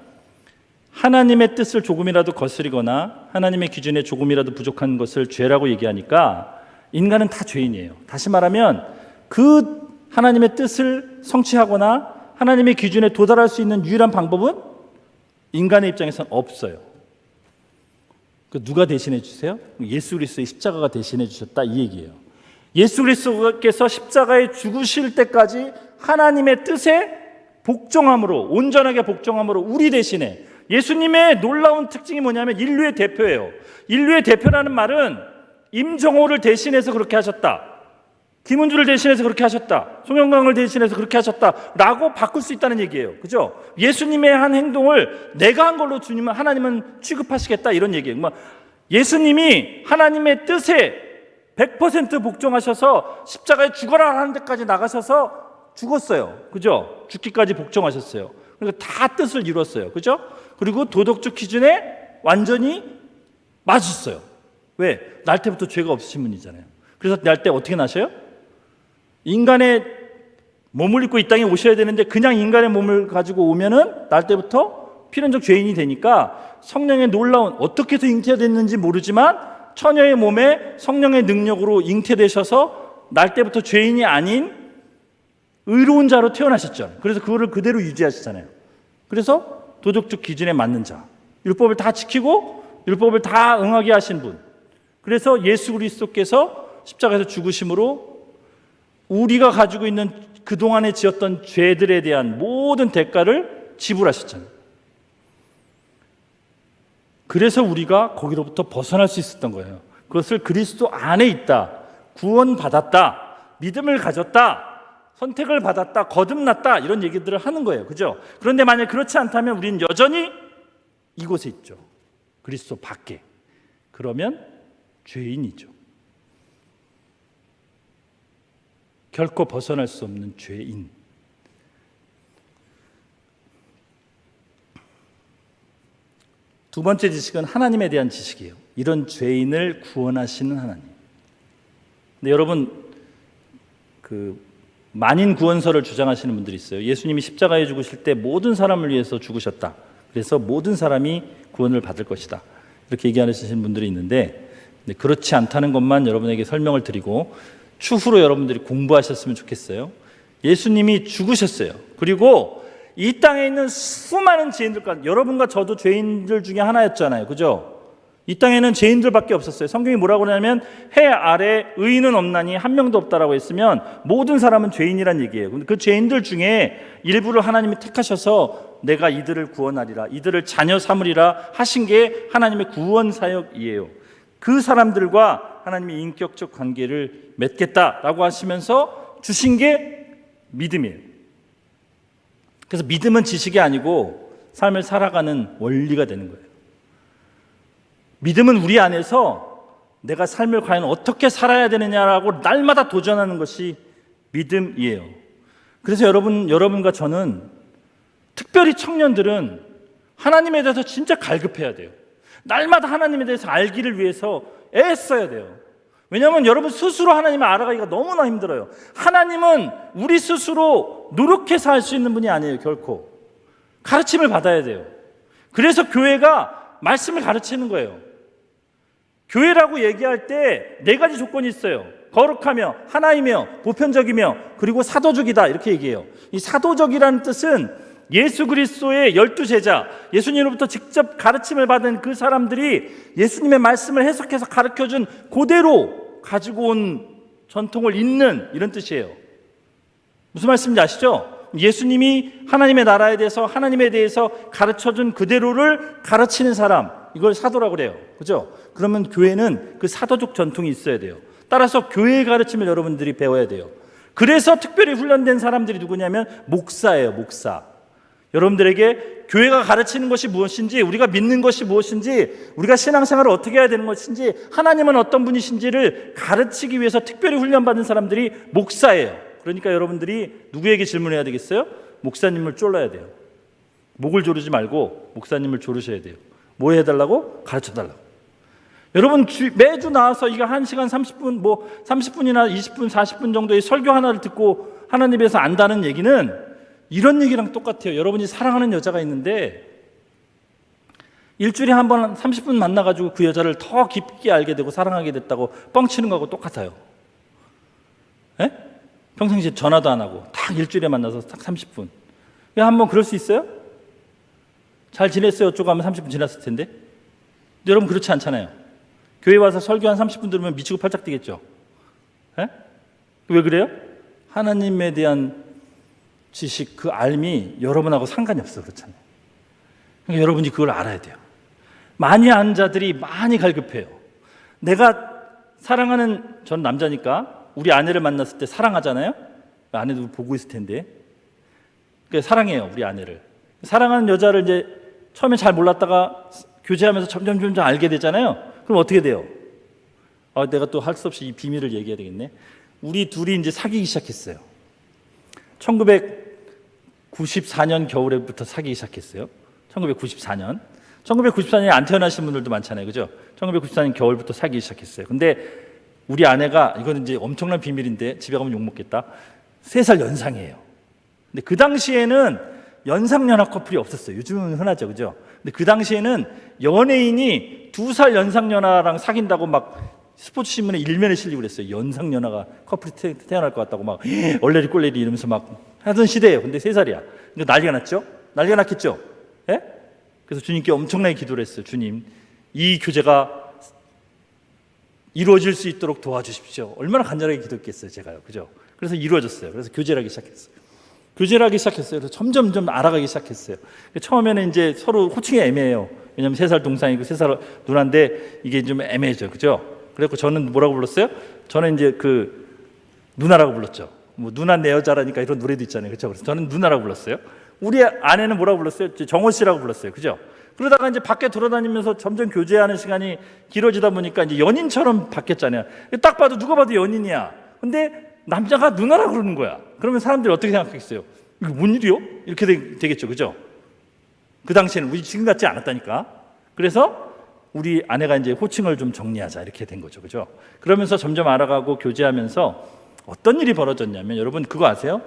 하나님의 뜻을 조금이라도 거스리거나 하나님의 기준에 조금이라도 부족한 것을 죄라고 얘기하니까 인간은 다 죄인이에요. 다시 말하면 그 하나님의 뜻을 성취하거나 하나님의 기준에 도달할 수 있는 유일한 방법은 인간의 입장에서는 없어요. 누가 대신해 주세요? 예수 그리스도의 십자가가 대신해 주셨다 이 얘기예요. 예수 그리스도께서 십자가에 죽으실 때까지 하나님의 뜻에 복종함으로, 온전하게 복종함으로 우리 대신에, 예수님의 놀라운 특징이 뭐냐면 인류의 대표예요. 인류의 대표라는 말은 임정호를 대신해서 그렇게 하셨다, 김은주를 대신해서 그렇게 하셨다, 송영광을 대신해서 그렇게 하셨다라고 바꿀 수 있다는 얘기예요. 그죠? 예수님의 한 행동을 내가 한 걸로 하나님은 취급하시겠다 이런 얘기예요. 예수님이 하나님의 뜻에 100% 복종하셔서 십자가에 죽어라 하는 데까지 나가셔서 죽었어요. 그죠? 죽기까지 복종하셨어요. 그러니까 다 뜻을 이뤘어요. 그죠? 그리고 도덕적 기준에 완전히 맞으셨어요. 왜? 날 때부터 죄가 없으신 분이잖아요. 그래서 날 때 어떻게 나셔요? 인간의 몸을 입고 이 땅에 오셔야 되는데 그냥 인간의 몸을 가지고 오면은 날 때부터 필연적 죄인이 되니까 성령의 놀라운, 어떻게 해서 잉태됐는지 모르지만 처녀의 몸에 성령의 능력으로 잉태되셔서 날 때부터 죄인이 아닌 의로운 자로 태어나셨죠. 그래서 그거를 그대로 유지하시잖아요. 그래서 도덕적 기준에 맞는 자, 율법을 다 지키고 율법을 다 응하게 하신 분. 그래서 예수 그리스도께서 십자가에서 죽으심으로 우리가 가지고 있는 그동안에 지었던 죄들에 대한 모든 대가를 지불하셨잖아요. 그래서 우리가 거기로부터 벗어날 수 있었던 거예요. 그것을 그리스도 안에 있다, 구원받았다, 믿음을 가졌다, 선택을 받았다, 거듭났다 이런 얘기들을 하는 거예요. 그죠? 그런데 만약 그렇지 않다면 우리는 여전히 이곳에 있죠. 그리스도 밖에. 그러면 죄인이죠. 결코 벗어날 수 없는 죄인. 두 번째 지식은 하나님에 대한 지식이에요. 이런 죄인을 구원하시는 하나님. 근데 여러분, 만인 구원설을 주장하시는 분들이 있어요. 예수님이 십자가에 죽으실 때 모든 사람을 위해서 죽으셨다. 그래서 모든 사람이 구원을 받을 것이다. 이렇게 얘기하시는 분들이 있는데 그렇지 않다는 것만 여러분에게 설명을 드리고 추후로 여러분들이 공부하셨으면 좋겠어요. 예수님이 죽으셨어요. 그리고 이 땅에 있는 수많은 죄인들과, 여러분과 저도 죄인들 중에 하나였잖아요. 그죠? 이 땅에는 죄인들밖에 없었어요. 성경이 뭐라고 하냐면 해 아래 의인은 없나니 한 명도 없다라고 했으면 모든 사람은 죄인이란 얘기예요. 근데 그 죄인들 중에 일부를 하나님이 택하셔서 내가 이들을 구원하리라, 이들을 자녀 삼으리라 하신 게 하나님의 구원 사역이에요. 그 사람들과 하나님의 인격적 관계를 맺겠다라고 하시면서 주신 게 믿음이에요. 그래서 믿음은 지식이 아니고 삶을 살아가는 원리가 되는 거예요. 믿음은 우리 안에서 내가 삶을 과연 어떻게 살아야 되느냐라고 날마다 도전하는 것이 믿음이에요. 그래서 여러분과 저는, 특별히 청년들은 하나님에 대해서 진짜 갈급해야 돼요. 날마다 하나님에 대해서 알기를 위해서 애써야 돼요. 왜냐하면 여러분 스스로 하나님을 알아가기가 너무나 힘들어요. 하나님은 우리 스스로 노력해서 할 수 있는 분이 아니에요. 결코 가르침을 받아야 돼요. 그래서 교회가 말씀을 가르치는 거예요. 교회라고 얘기할 때 네 가지 조건이 있어요. 거룩하며 하나이며 보편적이며 그리고 사도적이다, 이렇게 얘기해요. 이 사도적이라는 뜻은 예수 그리스도의 12제자, 예수님으로부터 직접 가르침을 받은 그 사람들이 예수님의 말씀을 해석해서 가르쳐준 그대로 가지고 온 전통을 잇는, 이런 뜻이에요. 무슨 말씀인지 아시죠? 예수님이 하나님의 나라에 대해서, 하나님에 대해서 가르쳐준 그대로를 가르치는 사람, 이걸 사도라고 그래요. 그죠? 그러면 교회는 그 사도적 전통이 있어야 돼요. 따라서 교회의 가르침을 여러분들이 배워야 돼요. 그래서 특별히 훈련된 사람들이 누구냐면 목사예요. 목사. 여러분들에게 교회가 가르치는 것이 무엇인지, 우리가 믿는 것이 무엇인지, 우리가 신앙생활을 어떻게 해야 되는 것인지, 하나님은 어떤 분이신지를 가르치기 위해서 특별히 훈련받은 사람들이 목사예요. 그러니까 여러분들이 누구에게 질문해야 되겠어요? 목사님을 쫄라야 돼요. 목을 조르지 말고 목사님을 조르셔야 돼요. 뭐 해달라고? 가르쳐달라고. 여러분 매주 나와서 이거 1시간 30분, 30분이나 20분, 40분 정도의 설교 하나를 듣고 하나님에 대해서 안다는 얘기는 이런 얘기랑 똑같아요. 여러분이 사랑하는 여자가 있는데 일주일에 한 번 30분 만나가지고 그 여자를 더 깊게 알게 되고 사랑하게 됐다고 뻥치는 거하고 똑같아요. 에? 평상시에 전화도 안 하고 딱 일주일에 만나서 딱 30분. 왜 한번 그럴 수 있어요? 잘 지냈어요? 어쩌고 하면 30분 지났을 텐데. 근데 여러분 그렇지 않잖아요. 교회 와서 설교 한 30분 들으면 미치고 팔짝 뛰겠죠. 에? 왜 그래요? 하나님에 대한 지식, 그 알미 여러분하고 상관이 없어. 그렇잖아요. 그러니까 여러분이 그걸 알아야 돼요. 많이 아는 자들이 많이 갈급해요. 내가 사랑하는, 전 남자니까 우리 아내를 만났을 때 사랑하잖아요. 아내도 보고 있을 텐데. 그러니까 사랑해요, 우리 아내를. 사랑하는 여자를 이제 처음에 잘 몰랐다가 교제하면서 점점 알게 되잖아요. 그럼 어떻게 돼요? 내가 또 할 수 없이 이 비밀을 얘기해야 되겠네. 우리 둘이 이제 사귀기 시작했어요. 1994년 겨울에부터 사귀기 시작했어요. 1994년. 1994년에 안 태어나신 분들도 많잖아요. 그죠? 1994년 겨울부터 사귀기 시작했어요. 근데 우리 아내가, 이건 이제 엄청난 비밀인데 집에 가면 욕먹겠다. 3살 연상이에요. 근데 그 당시에는 연상연하 커플이 없었어요. 요즘은 흔하죠. 그죠? 근데 그 당시에는 연예인이 2살 연상연하랑 사귄다고 막 스포츠신문에 일면에 실리고 그랬어요. 연상연하가 커플이 태어날 것 같다고 막 얼레리 꼴레리 이러면서 막 하던 시대예요. 근데 3살이야. 그러니까 난리가 났죠? 난리가 났겠죠? 예? 그래서 주님께 엄청나게 기도를 했어요. 주님, 이 교제가 이루어질 수 있도록 도와주십시오. 얼마나 간절하게 기도했겠어요, 제가요. 그죠? 그래서 이루어졌어요. 그래서 교제를 하기 시작했어요. 교제를 하기 시작했어요. 그래서 점점 알아가기 시작했어요. 처음에는 이제 서로 호칭이 애매해요. 왜냐하면 3살 동상이고 3살 누나인데 이게 좀 애매해져. 그죠? 그래서 저는 뭐라고 불렀어요? 저는 이제 그 누나라고 불렀죠. 뭐 누나 내 여자라니까 이런 노래도 있잖아요. 그렇죠? 그래서 저는 누나라고 불렀어요. 우리 아내는 뭐라고 불렀어요? 정호 씨라고 불렀어요. 그죠? 그러다가 이제 밖에 돌아다니면서 점점 교제하는 시간이 길어지다 보니까 이제 연인처럼 바뀌었잖아요. 딱 봐도 누가 봐도 연인이야. 근데 남자가 누나라고 그러는 거야. 그러면 사람들이 어떻게 생각하겠어요? 이거 뭔 일이요? 이렇게 되겠죠. 그죠? 그 당시에는 우리 지금 같지 않았다니까. 그래서 우리 아내가 이제 호칭을 좀 정리하자 이렇게 된 거죠. 그죠? 그러면서 점점 알아가고 교제하면서 어떤 일이 벌어졌냐면, 여러분 그거 아세요?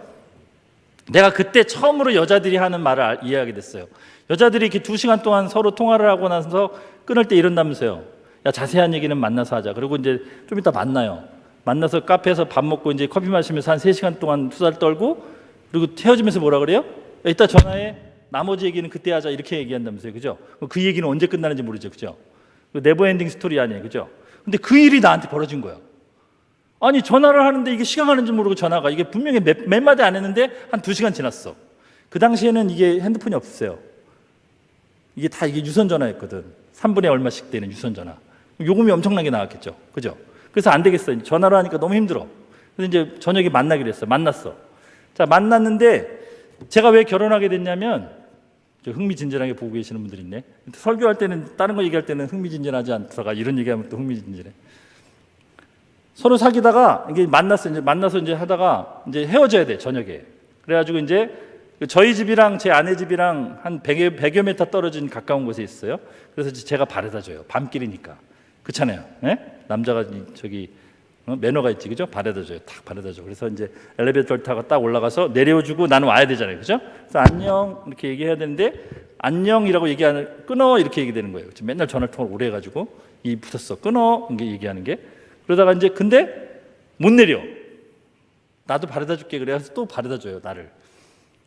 내가 그때 처음으로 여자들이 하는 말을 이해하게 됐어요. 여자들이 이렇게 2시간 동안 서로 통화를 하고 나서 끊을 때 이런다면서요. 야, 자세한 얘기는 만나서 하자. 그리고 이제 좀 이따 만나요. 만나서 카페에서 밥 먹고 이제 커피 마시면서 한 3시간 동안 수다를 떨고, 그리고 헤어지면서 뭐라 그래요? 야, 이따 전화해. 나머지 얘기는 그때 하자. 이렇게 얘기한다면서요. 그죠? 그 얘기는 언제 끝나는지 모르죠. 그죠? 네버엔딩 스토리 아니에요. 그죠? 근데 그 일이 나한테 벌어진 거예요. 아니, 전화를 하는데 이게 시간 가는 줄 모르고 전화가, 이게 분명히 몇 마디 안 했는데 한 2시간 지났어. 그 당시에는 이게 핸드폰이 없었어요. 이게 다 이게 유선 전화였거든. 3분에 얼마씩 되는 유선 전화. 요금이 엄청나게 나왔겠죠. 그죠? 그래서 안 되겠어. 전화로 하니까 너무 힘들어. 그래서 이제 저녁에 만나기로 했어. 만났어. 자, 만났는데 제가 왜 결혼하게 됐냐면, 흥미진진하게 보고 계시는 분들이 있네. 설교할 때는 다른 거 얘기할 때는 흥미진진하지 않다가 이런 얘기하면 또 흥미진진해. 서로 사귀다가 이게 만나서 이제 하다가 이제 헤어져야 돼, 저녁에. 그래가지고 이제 저희 집이랑 제 아내 집이랑 한 100여 미터 떨어진 가까운 곳에 있어요. 그래서 제가 바래다 줘요. 밤길이니까. 그렇잖아요. 예? 남자가 저기 매너가 있지, 그죠? 바래다 줘요. 탁 바래다 줘. 그래서 이제 엘리베이터를 타고 딱 올라가서 내려주고 나는 와야 되잖아요, 그죠? 그래서 안녕 이렇게 얘기해야 되는데 안녕이라고 얘기하는 끊어 이렇게 얘기되는 거예요. 지금 맨날 전화 통화를 오래 해가지고 이 붙었어, 끊어 이게 얘기하는 게. 그러다가 이제 근데 못 내려. 나도 바래다 줄게 그래서 또 바래다 줘요, 나를.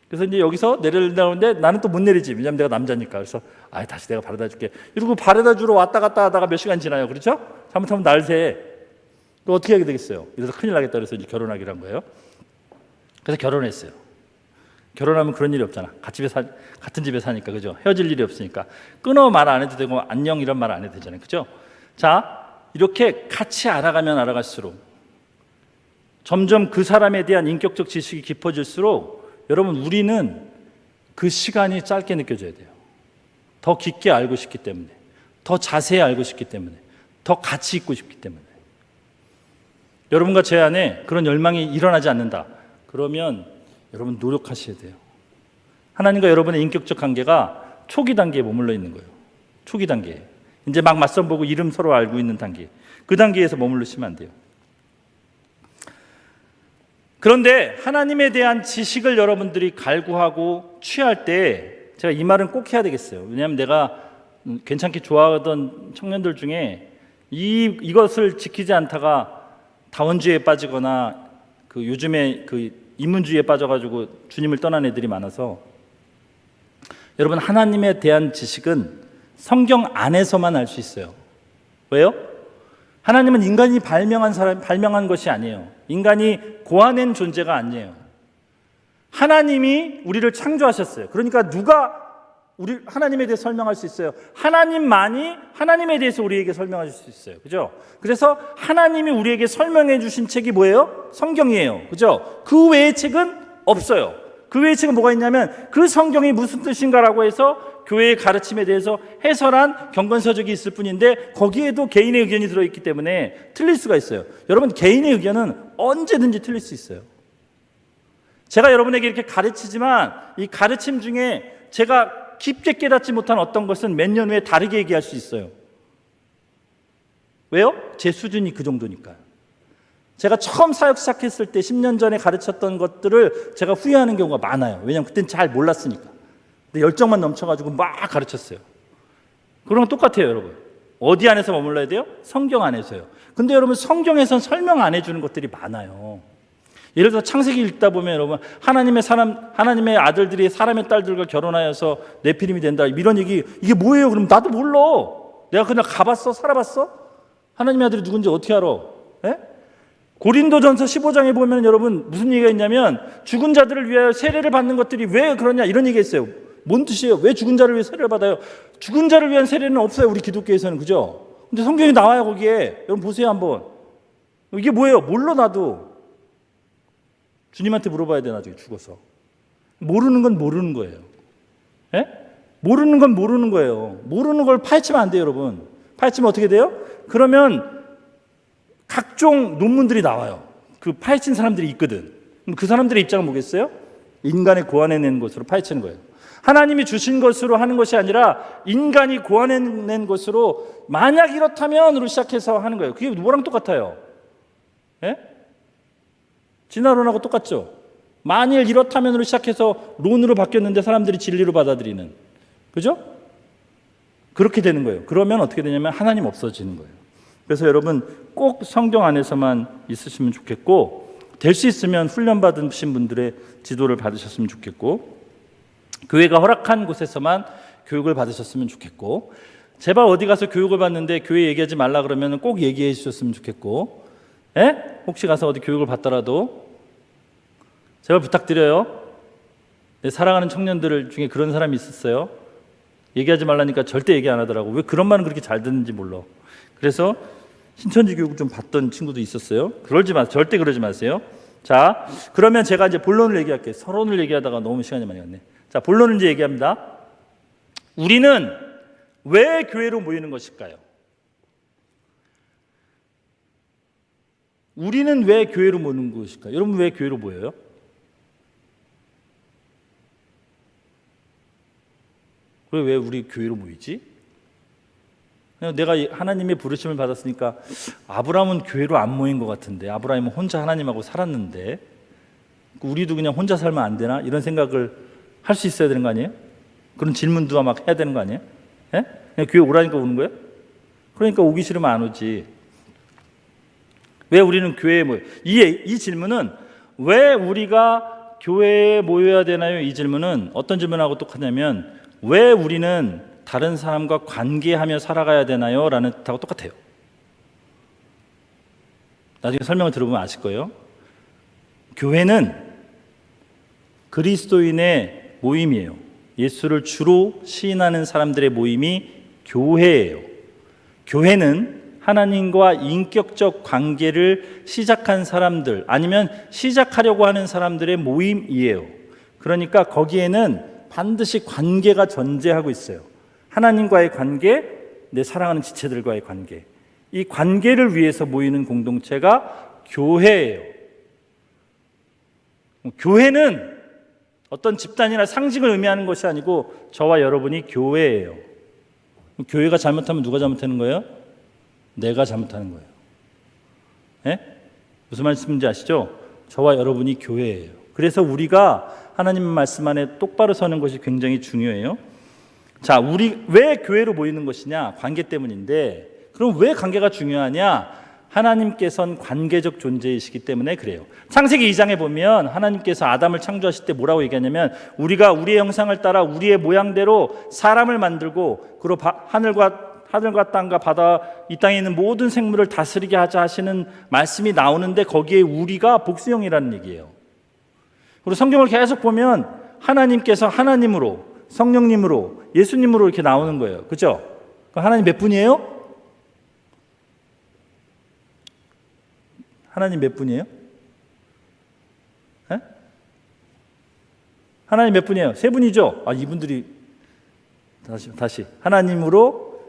그래서 이제 여기서 내려오는데 나는 또 못 내리지. 왜냐면 내가 남자니까. 그래서 다시 내가 바래다 줄게. 이러고 바래다 주러 왔다 갔다 하다가 몇 시간 지나요. 그렇죠? 잘못하면 날 새. 또 어떻게 하게 되겠어요? 이래서 큰일 나겠다. 그래서 이제 결혼하기로 한 거예요. 그래서 결혼했어요. 결혼하면 그런 일이 없잖아. 같은 집에 사니까, 그죠? 헤어질 일이 없으니까. 끊어 말 안 해도 되고 안녕 이런 말 안 해도 되잖아요. 그죠? 자, 이렇게 같이 알아가면 알아갈수록 점점 그 사람에 대한 인격적 지식이 깊어질수록 여러분, 우리는 그 시간이 짧게 느껴져야 돼요. 더 깊게 알고 싶기 때문에, 더 자세히 알고 싶기 때문에, 더 같이 있고 싶기 때문에. 여러분과 제 안에 그런 열망이 일어나지 않는다. 그러면 여러분 노력하셔야 돼요. 하나님과 여러분의 인격적 관계가 초기 단계에 머물러 있는 거예요. 초기 단계에. 이제 막 맞선 보고 이름 서로 알고 있는 단계. 그 단계에서 머무르시면 안 돼요. 그런데 하나님에 대한 지식을 여러분들이 갈구하고 취할 때 제가 이 말은 꼭 해야 되겠어요. 왜냐하면 내가 괜찮게 좋아하던 청년들 중에 이것을 지키지 않다가 다원주의에 빠지거나 그 요즘에 그 인문주의에 빠져가지고 주님을 떠난 애들이 많아서, 여러분, 하나님에 대한 지식은 성경 안에서만 알 수 있어요. 왜요? 하나님은 인간이 발명한 것이 아니에요. 인간이 고아낸 존재가 아니에요. 하나님이 우리를 창조하셨어요. 그러니까 누가 우리 하나님에 대해 설명할 수 있어요? 하나님만이 하나님에 대해서 우리에게 설명해 줄 수 있어요. 그죠? 그래서 하나님이 우리에게 설명해 주신 책이 뭐예요? 성경이에요. 그죠? 그 외의 책은 없어요. 그 외의 책은 뭐가 있냐면 그 성경이 무슨 뜻인가라고 해서 교회의 가르침에 대해서 해설한 경건서적이 있을 뿐인데, 거기에도 개인의 의견이 들어있기 때문에 틀릴 수가 있어요. 여러분, 개인의 의견은 언제든지 틀릴 수 있어요. 제가 여러분에게 이렇게 가르치지만 이 가르침 중에 제가 깊게 깨닫지 못한 어떤 것은 몇 년 후에 다르게 얘기할 수 있어요. 왜요? 제 수준이 그 정도니까요. 제가 처음 사역 시작했을 때 10년 전에 가르쳤던 것들을 제가 후회하는 경우가 많아요. 왜냐하면 그때는 잘 몰랐으니까. 근데 열정만 넘쳐가지고 막 가르쳤어요. 그런 건 똑같아요, 여러분. 어디 안에서 머물러야 돼요? 성경 안에서요. 근데 여러분, 성경에선 설명 안 해주는 것들이 많아요. 예를 들어 창세기 읽다 보면 여러분, 하나님의 아들들이 사람의 딸들과 결혼하여서 네피림이 된다, 이런 얘기, 이게 뭐예요? 그럼 나도 몰라. 내가 그냥 가봤어? 살아봤어? 하나님의 아들이 누군지 어떻게 알아? 예? 고린도전서 15장에 보면 여러분 무슨 얘기가 있냐면, 죽은 자들을 위하여 세례를 받는 것들이 왜 그러냐, 이런 얘기가 있어요. 뭔 뜻이에요? 왜 죽은 자를 위해 세례를 받아요? 죽은 자를 위한 세례는 없어요, 우리 기독교에서는. 그죠? 근데 성경이 나와요, 거기에. 여러분 보세요, 한번. 이게 뭐예요? 몰라, 나도. 주님한테 물어봐야 돼, 나중에 죽어서. 모르는 건 모르는 거예요. 예? 모르는 건 모르는 거예요. 모르는 걸 파헤치면 안 돼요, 여러분. 파헤치면 어떻게 돼요? 그러면 각종 논문들이 나와요. 그 파헤친 사람들이 있거든. 그 사람들의 입장은 뭐겠어요? 인간의 고안해낸 것으로 파헤치는 거예요. 하나님이 주신 것으로 하는 것이 아니라 인간이 고안해낸 것으로, 만약 이렇다면으로 시작해서 하는 거예요. 그게 뭐랑 똑같아요? 예? 진화론하고 똑같죠? 만일 이렇다면으로 시작해서 론으로 바뀌었는데 사람들이 진리로 받아들이는. 그죠? 그렇게 되는 거예요. 그러면 어떻게 되냐면 하나님 없어지는 거예요. 그래서 여러분 꼭 성경 안에서만 있으시면 좋겠고, 될 수 있으면 훈련받으신 분들의 지도를 받으셨으면 좋겠고, 교회가 허락한 곳에서만 교육을 받으셨으면 좋겠고, 제발 어디 가서 교육을 받는데 교회 얘기하지 말라 그러면 꼭 얘기해 주셨으면 좋겠고, 예? 혹시 가서 어디 교육을 받더라도 제발 부탁드려요. 내 사랑하는 청년들 중에 그런 사람이 있었어요. 얘기하지 말라니까 절대 얘기 안 하더라고. 왜 그런 말은 그렇게 잘 듣는지 몰라. 그래서 신천지 교육을 좀 받던 친구도 있었어요. 절대 그러지 마세요. 자, 그러면 제가 이제 본론을 얘기할게요. 서론을 얘기하다가 너무 시간이 많이 갔네. 자, 본론을 이제 얘기합니다. 우리는 왜 교회로 모이는 것일까요? 우리는 왜 교회로 모이는 것일까요? 여러분 왜 교회로 모여요? 왜 우리 교회로 모이지? 내가 하나님의 부르심을 받았으니까 아브라함은 교회로 안 모인 것 같은데, 아브라함은 혼자 하나님하고 살았는데 우리도 그냥 혼자 살면 안 되나? 이런 생각을 할 수 있어야 되는 거 아니에요? 그런 질문도 막 해야 되는 거 아니에요? 예? 그냥 교회 오라니까 오는 거예요? 그러니까 오기 싫으면 안 오지. 왜 우리는 교회에 모여요? 이 질문은 왜 우리가 교회에 모여야 되나요? 이 질문은 어떤 질문하고 똑같냐면 왜 우리는 다른 사람과 관계하며 살아가야 되나요? 라는 뜻하고 똑같아요. 나중에 설명을 들어보면 아실 거예요. 교회는 그리스도인의 모임이에요. 예수를 주로 시인하는 사람들의 모임이 교회예요. 교회는 하나님과 인격적 관계를 시작한 사람들, 아니면 시작하려고 하는 사람들의 모임이에요. 그러니까 거기에는 반드시 관계가 존재하고 있어요. 하나님과의 관계, 내 사랑하는 지체들과의 관계. 이 관계를 위해서 모이는 공동체가 교회예요. 교회는 어떤 집단이나 상징을 의미하는 것이 아니고 저와 여러분이 교회예요. 교회가 잘못하면 누가 잘못하는 거예요? 내가 잘못하는 거예요. 예? 무슨 말씀인지 아시죠? 저와 여러분이 교회예요. 그래서 우리가 하나님의 말씀 안에 똑바로 서는 것이 굉장히 중요해요. 자, 우리 왜 교회로 모이는 것이냐? 관계 때문인데, 그럼 왜 관계가 중요하냐? 하나님께서는 관계적 존재이시기 때문에 그래요. 창세기 2장에 보면 하나님께서 아담을 창조하실 때 뭐라고 얘기하냐면 우리가 우리의 형상을 따라 우리의 모양대로 사람을 만들고 그리고 하늘과 땅과 바다, 이 땅에 있는 모든 생물을 다스리게 하자 하시는 말씀이 나오는데 거기에 우리가 복수형이라는 얘기예요. 그리고 성경을 계속 보면 하나님께서 하나님으로, 성령님으로, 예수님으로 이렇게 나오는 거예요. 그렇죠? 하나님 몇 분이에요? 하나님 몇 분이에요? 에? 하나님 몇 분이에요? 세 분이죠? 아, 이분들이 다시 하나님으로,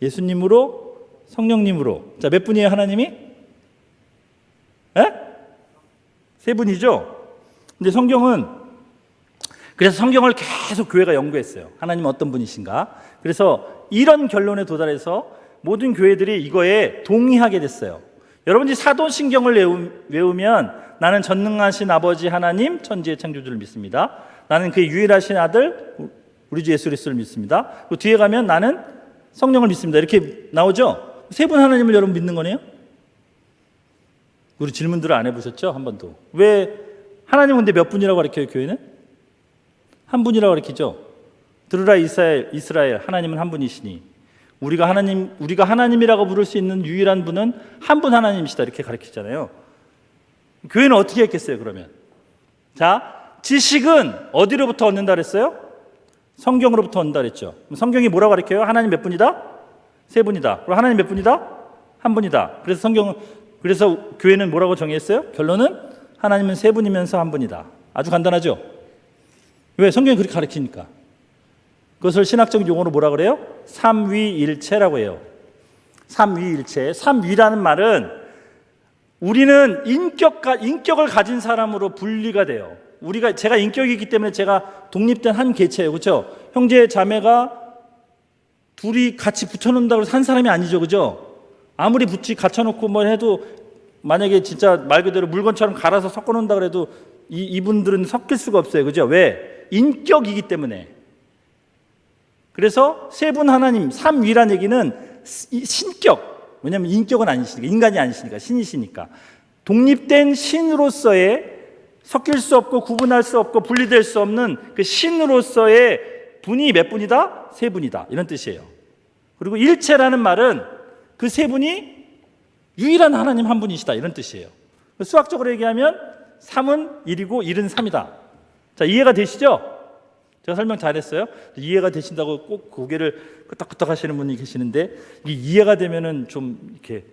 예수님으로, 성령님으로. 자, 몇 분이에요, 하나님이? 에? 세 분이죠? 근데 그래서 성경을 계속 교회가 연구했어요. 하나님은 어떤 분이신가? 그래서 이런 결론에 도달해서 모든 교회들이 이거에 동의하게 됐어요. 여러분이 사도신경을 외우면 나는 전능하신 아버지 하나님, 천지의 창조주를 믿습니다. 나는 그의 유일하신 아들, 우리 주 예수 그리스도를 믿습니다. 그 뒤에 가면 나는 성령을 믿습니다. 이렇게 나오죠? 세 분 하나님을 여러분 믿는 거네요? 우리 질문들을 안 해보셨죠? 한 번도. 왜 하나님 근데 몇 분이라고 가르쳐요, 교회는? 한 분이라고 가르치죠? 들으라 이스라엘, 하나님은 한 분이시니 우리가 하나님이라고 부를 수 있는 유일한 분은 한 분 하나님이시다, 이렇게 가르치잖아요. 교회는 어떻게 했겠어요, 그러면? 자, 지식은 어디로부터 얻는다 그랬어요? 성경으로부터 얻는다 그랬죠. 성경이 뭐라고 가르쳐요? 하나님 몇 분이다? 세 분이다. 그럼 하나님 몇 분이다? 한 분이다. 그래서 교회는 뭐라고 정의했어요? 결론은 하나님은 세 분이면서 한 분이다. 아주 간단하죠? 왜? 성경이 그렇게 가르치니까. 그것을 신학적 용어로 뭐라 그래요? 삼위일체라고 해요. 삼위일체. 삼위라는 말은 우리는 인격을 가진 사람으로 분리가 돼요. 제가 인격이 있기 때문에 제가 독립된 한 개체예요. 그렇죠? 형제 자매가 둘이 같이 붙여놓는다고 해서 한 사람이 아니죠. 그죠? 아무리 갖춰놓고 뭘 해도 만약에 진짜 말 그대로 물건처럼 갈아서 섞어놓는다 그래도 이분들은 섞일 수가 없어요. 그죠? 왜? 인격이기 때문에. 그래서 세 분 하나님, 삼위란 얘기는 신격, 왜냐하면 인격은 아니시니까, 인간이 아니시니까, 신이시니까 독립된 신으로서의 섞일 수 없고 구분할 수 없고 분리될 수 없는 그 신으로서의 분이 몇 분이다? 세 분이다, 이런 뜻이에요. 그리고 일체라는 말은 그 세 분이 유일한 하나님 한 분이시다, 이런 뜻이에요. 수학적으로 얘기하면 3은 1이고 1은 3이다. 자, 이해가 되시죠? 제가 설명 잘했어요? 이해가 되신다고 꼭 고개를 끄덕끄덕 하시는 분이 계시는데, 이 이해가 되면은 좀 이렇게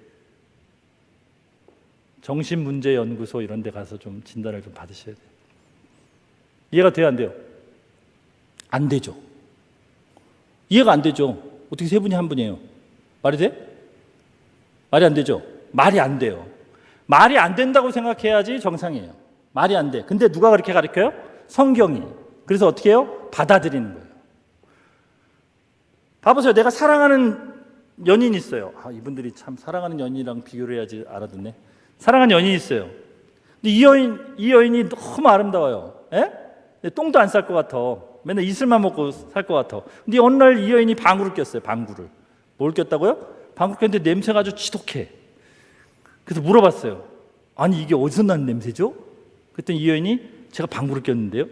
정신문제연구소 이런 데 가서 좀 진단을 좀 받으셔야 돼요. 이해가 돼요, 안 돼요? 안 되죠. 이해가 안 되죠. 어떻게 세 분이 한 분이에요? 말이 돼? 말이 안 되죠. 말이 안 돼요. 말이 안 된다고 생각해야지 정상이에요. 말이 안 돼. 근데 누가 그렇게 가르쳐요? 성경이. 그래서 어떻게 해요? 받아들이는 거예요. 봐보세요. 내가 사랑하는 연인이 있어요. 이분들이 참 사랑하는 연인이랑 비교를 해야지 알아듣네. 사랑하는 연인이 있어요. 근데 이 여인이 너무 아름다워요. 에? 똥도 안 쌀 것 같아. 맨날 이슬만 먹고 살 것 같아. 근데 어느 날 이 여인이 방구를 꼈어요. 방구를. 뭘 꼈다고요? 방구 꼈는데 냄새가 아주 지독해. 그래서 물어봤어요. 아니 이게 어디서 나는 냄새죠? 그랬더니 이 여인이 제가 방구를 꼈는데요.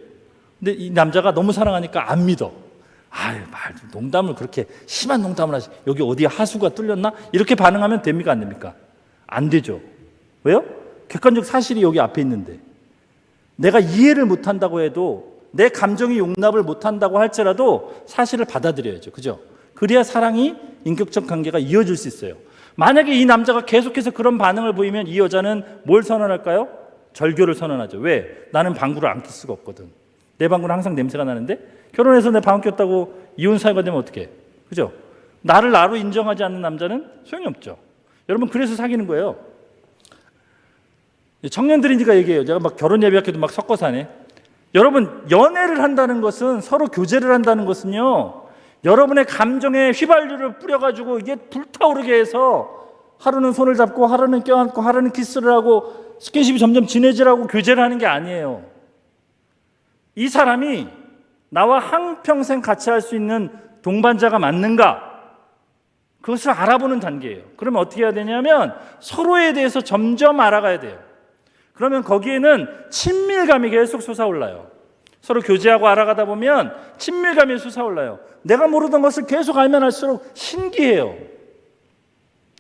근데 이 남자가 너무 사랑하니까 안 믿어. 농담을 그렇게 심한 농담을 하시. 여기 어디 하수가 뚫렸나? 이렇게 반응하면 됩니까 안 됩니까? 안 되죠. 왜요? 객관적 사실이 여기 앞에 있는데 내가 이해를 못한다고 해도 내 감정이 용납을 못한다고 할지라도 사실을 받아들여야죠. 그죠? 그래야 사랑이 인격적 관계가 이어질 수 있어요. 만약에 이 남자가 계속해서 그런 반응을 보이면 이 여자는 뭘 선언할까요? 절교를 선언하죠. 왜? 나는 방구를 안 낄 수가 없거든. 내 방구는 항상 냄새가 나는데 결혼해서 내 방구 꼈다고 이혼 사유가 되면 어떡해? 그죠? 나를 나로 인정하지 않는 남자는 소용이 없죠. 여러분 그래서 사귀는 거예요. 청년들이니까 얘기해요. 제가 막 결혼 예비학회도 막 섞어서 하네. 여러분 연애를 한다는 것은 서로 교제를 한다는 것은요. 여러분의 감정에 휘발유를 뿌려가지고 이게 불타오르게 해서 하루는 손을 잡고 하루는 껴안고 하루는 키스를 하고 스킨십이 점점 진해지라고 교제를 하는 게 아니에요. 이 사람이 나와 한평생 같이 할 수 있는 동반자가 맞는가? 그것을 알아보는 단계예요. 그러면 어떻게 해야 되냐면 서로에 대해서 점점 알아가야 돼요. 그러면 거기에는 친밀감이 계속 솟아올라요. 서로 교제하고 알아가다 보면 친밀감이 솟아올라요. 내가 모르던 것을 계속 알면 알수록 신기해요.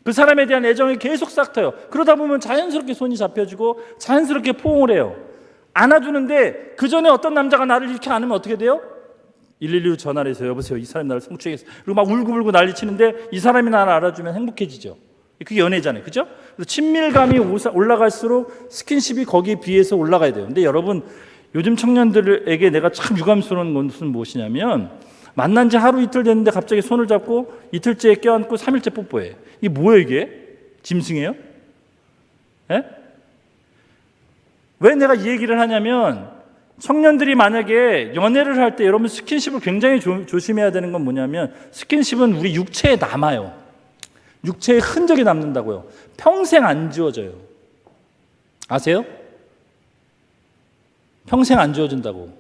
그 사람에 대한 애정이 계속 싹트요. 그러다 보면 자연스럽게 손이 잡혀지고 자연스럽게 포옹을 해요. 안아주는데 그 전에 어떤 남자가 나를 이렇게 안으면 어떻게 돼요? 112로 전화를 해서 여보세요, 이 사람이 나를 성추행했어. 그리고 막 울고불고 난리치는데 이 사람이 나를 알아주면 행복해지죠. 그게 연애잖아요. 그죠? 그래서 친밀감이 올라갈수록 스킨십이 거기에 비해서 올라가야 돼요. 근데 여러분 요즘 청년들에게 내가 참 유감스러운 것은 무엇이냐면 만난 지 하루 이틀 됐는데 갑자기 손을 잡고 이틀째 껴안고 3일째 뽀뽀해. 이게 뭐예요 이게? 짐승이에요? 예? 왜 내가 이 얘기를 하냐면 청년들이 만약에 연애를 할 때 여러분 스킨십을 굉장히 조심해야 되는 건 뭐냐면 스킨십은 우리 육체에 남아요. 육체에 흔적이 남는다고요. 평생 안 지워져요. 아세요? 평생 안 지워진다고.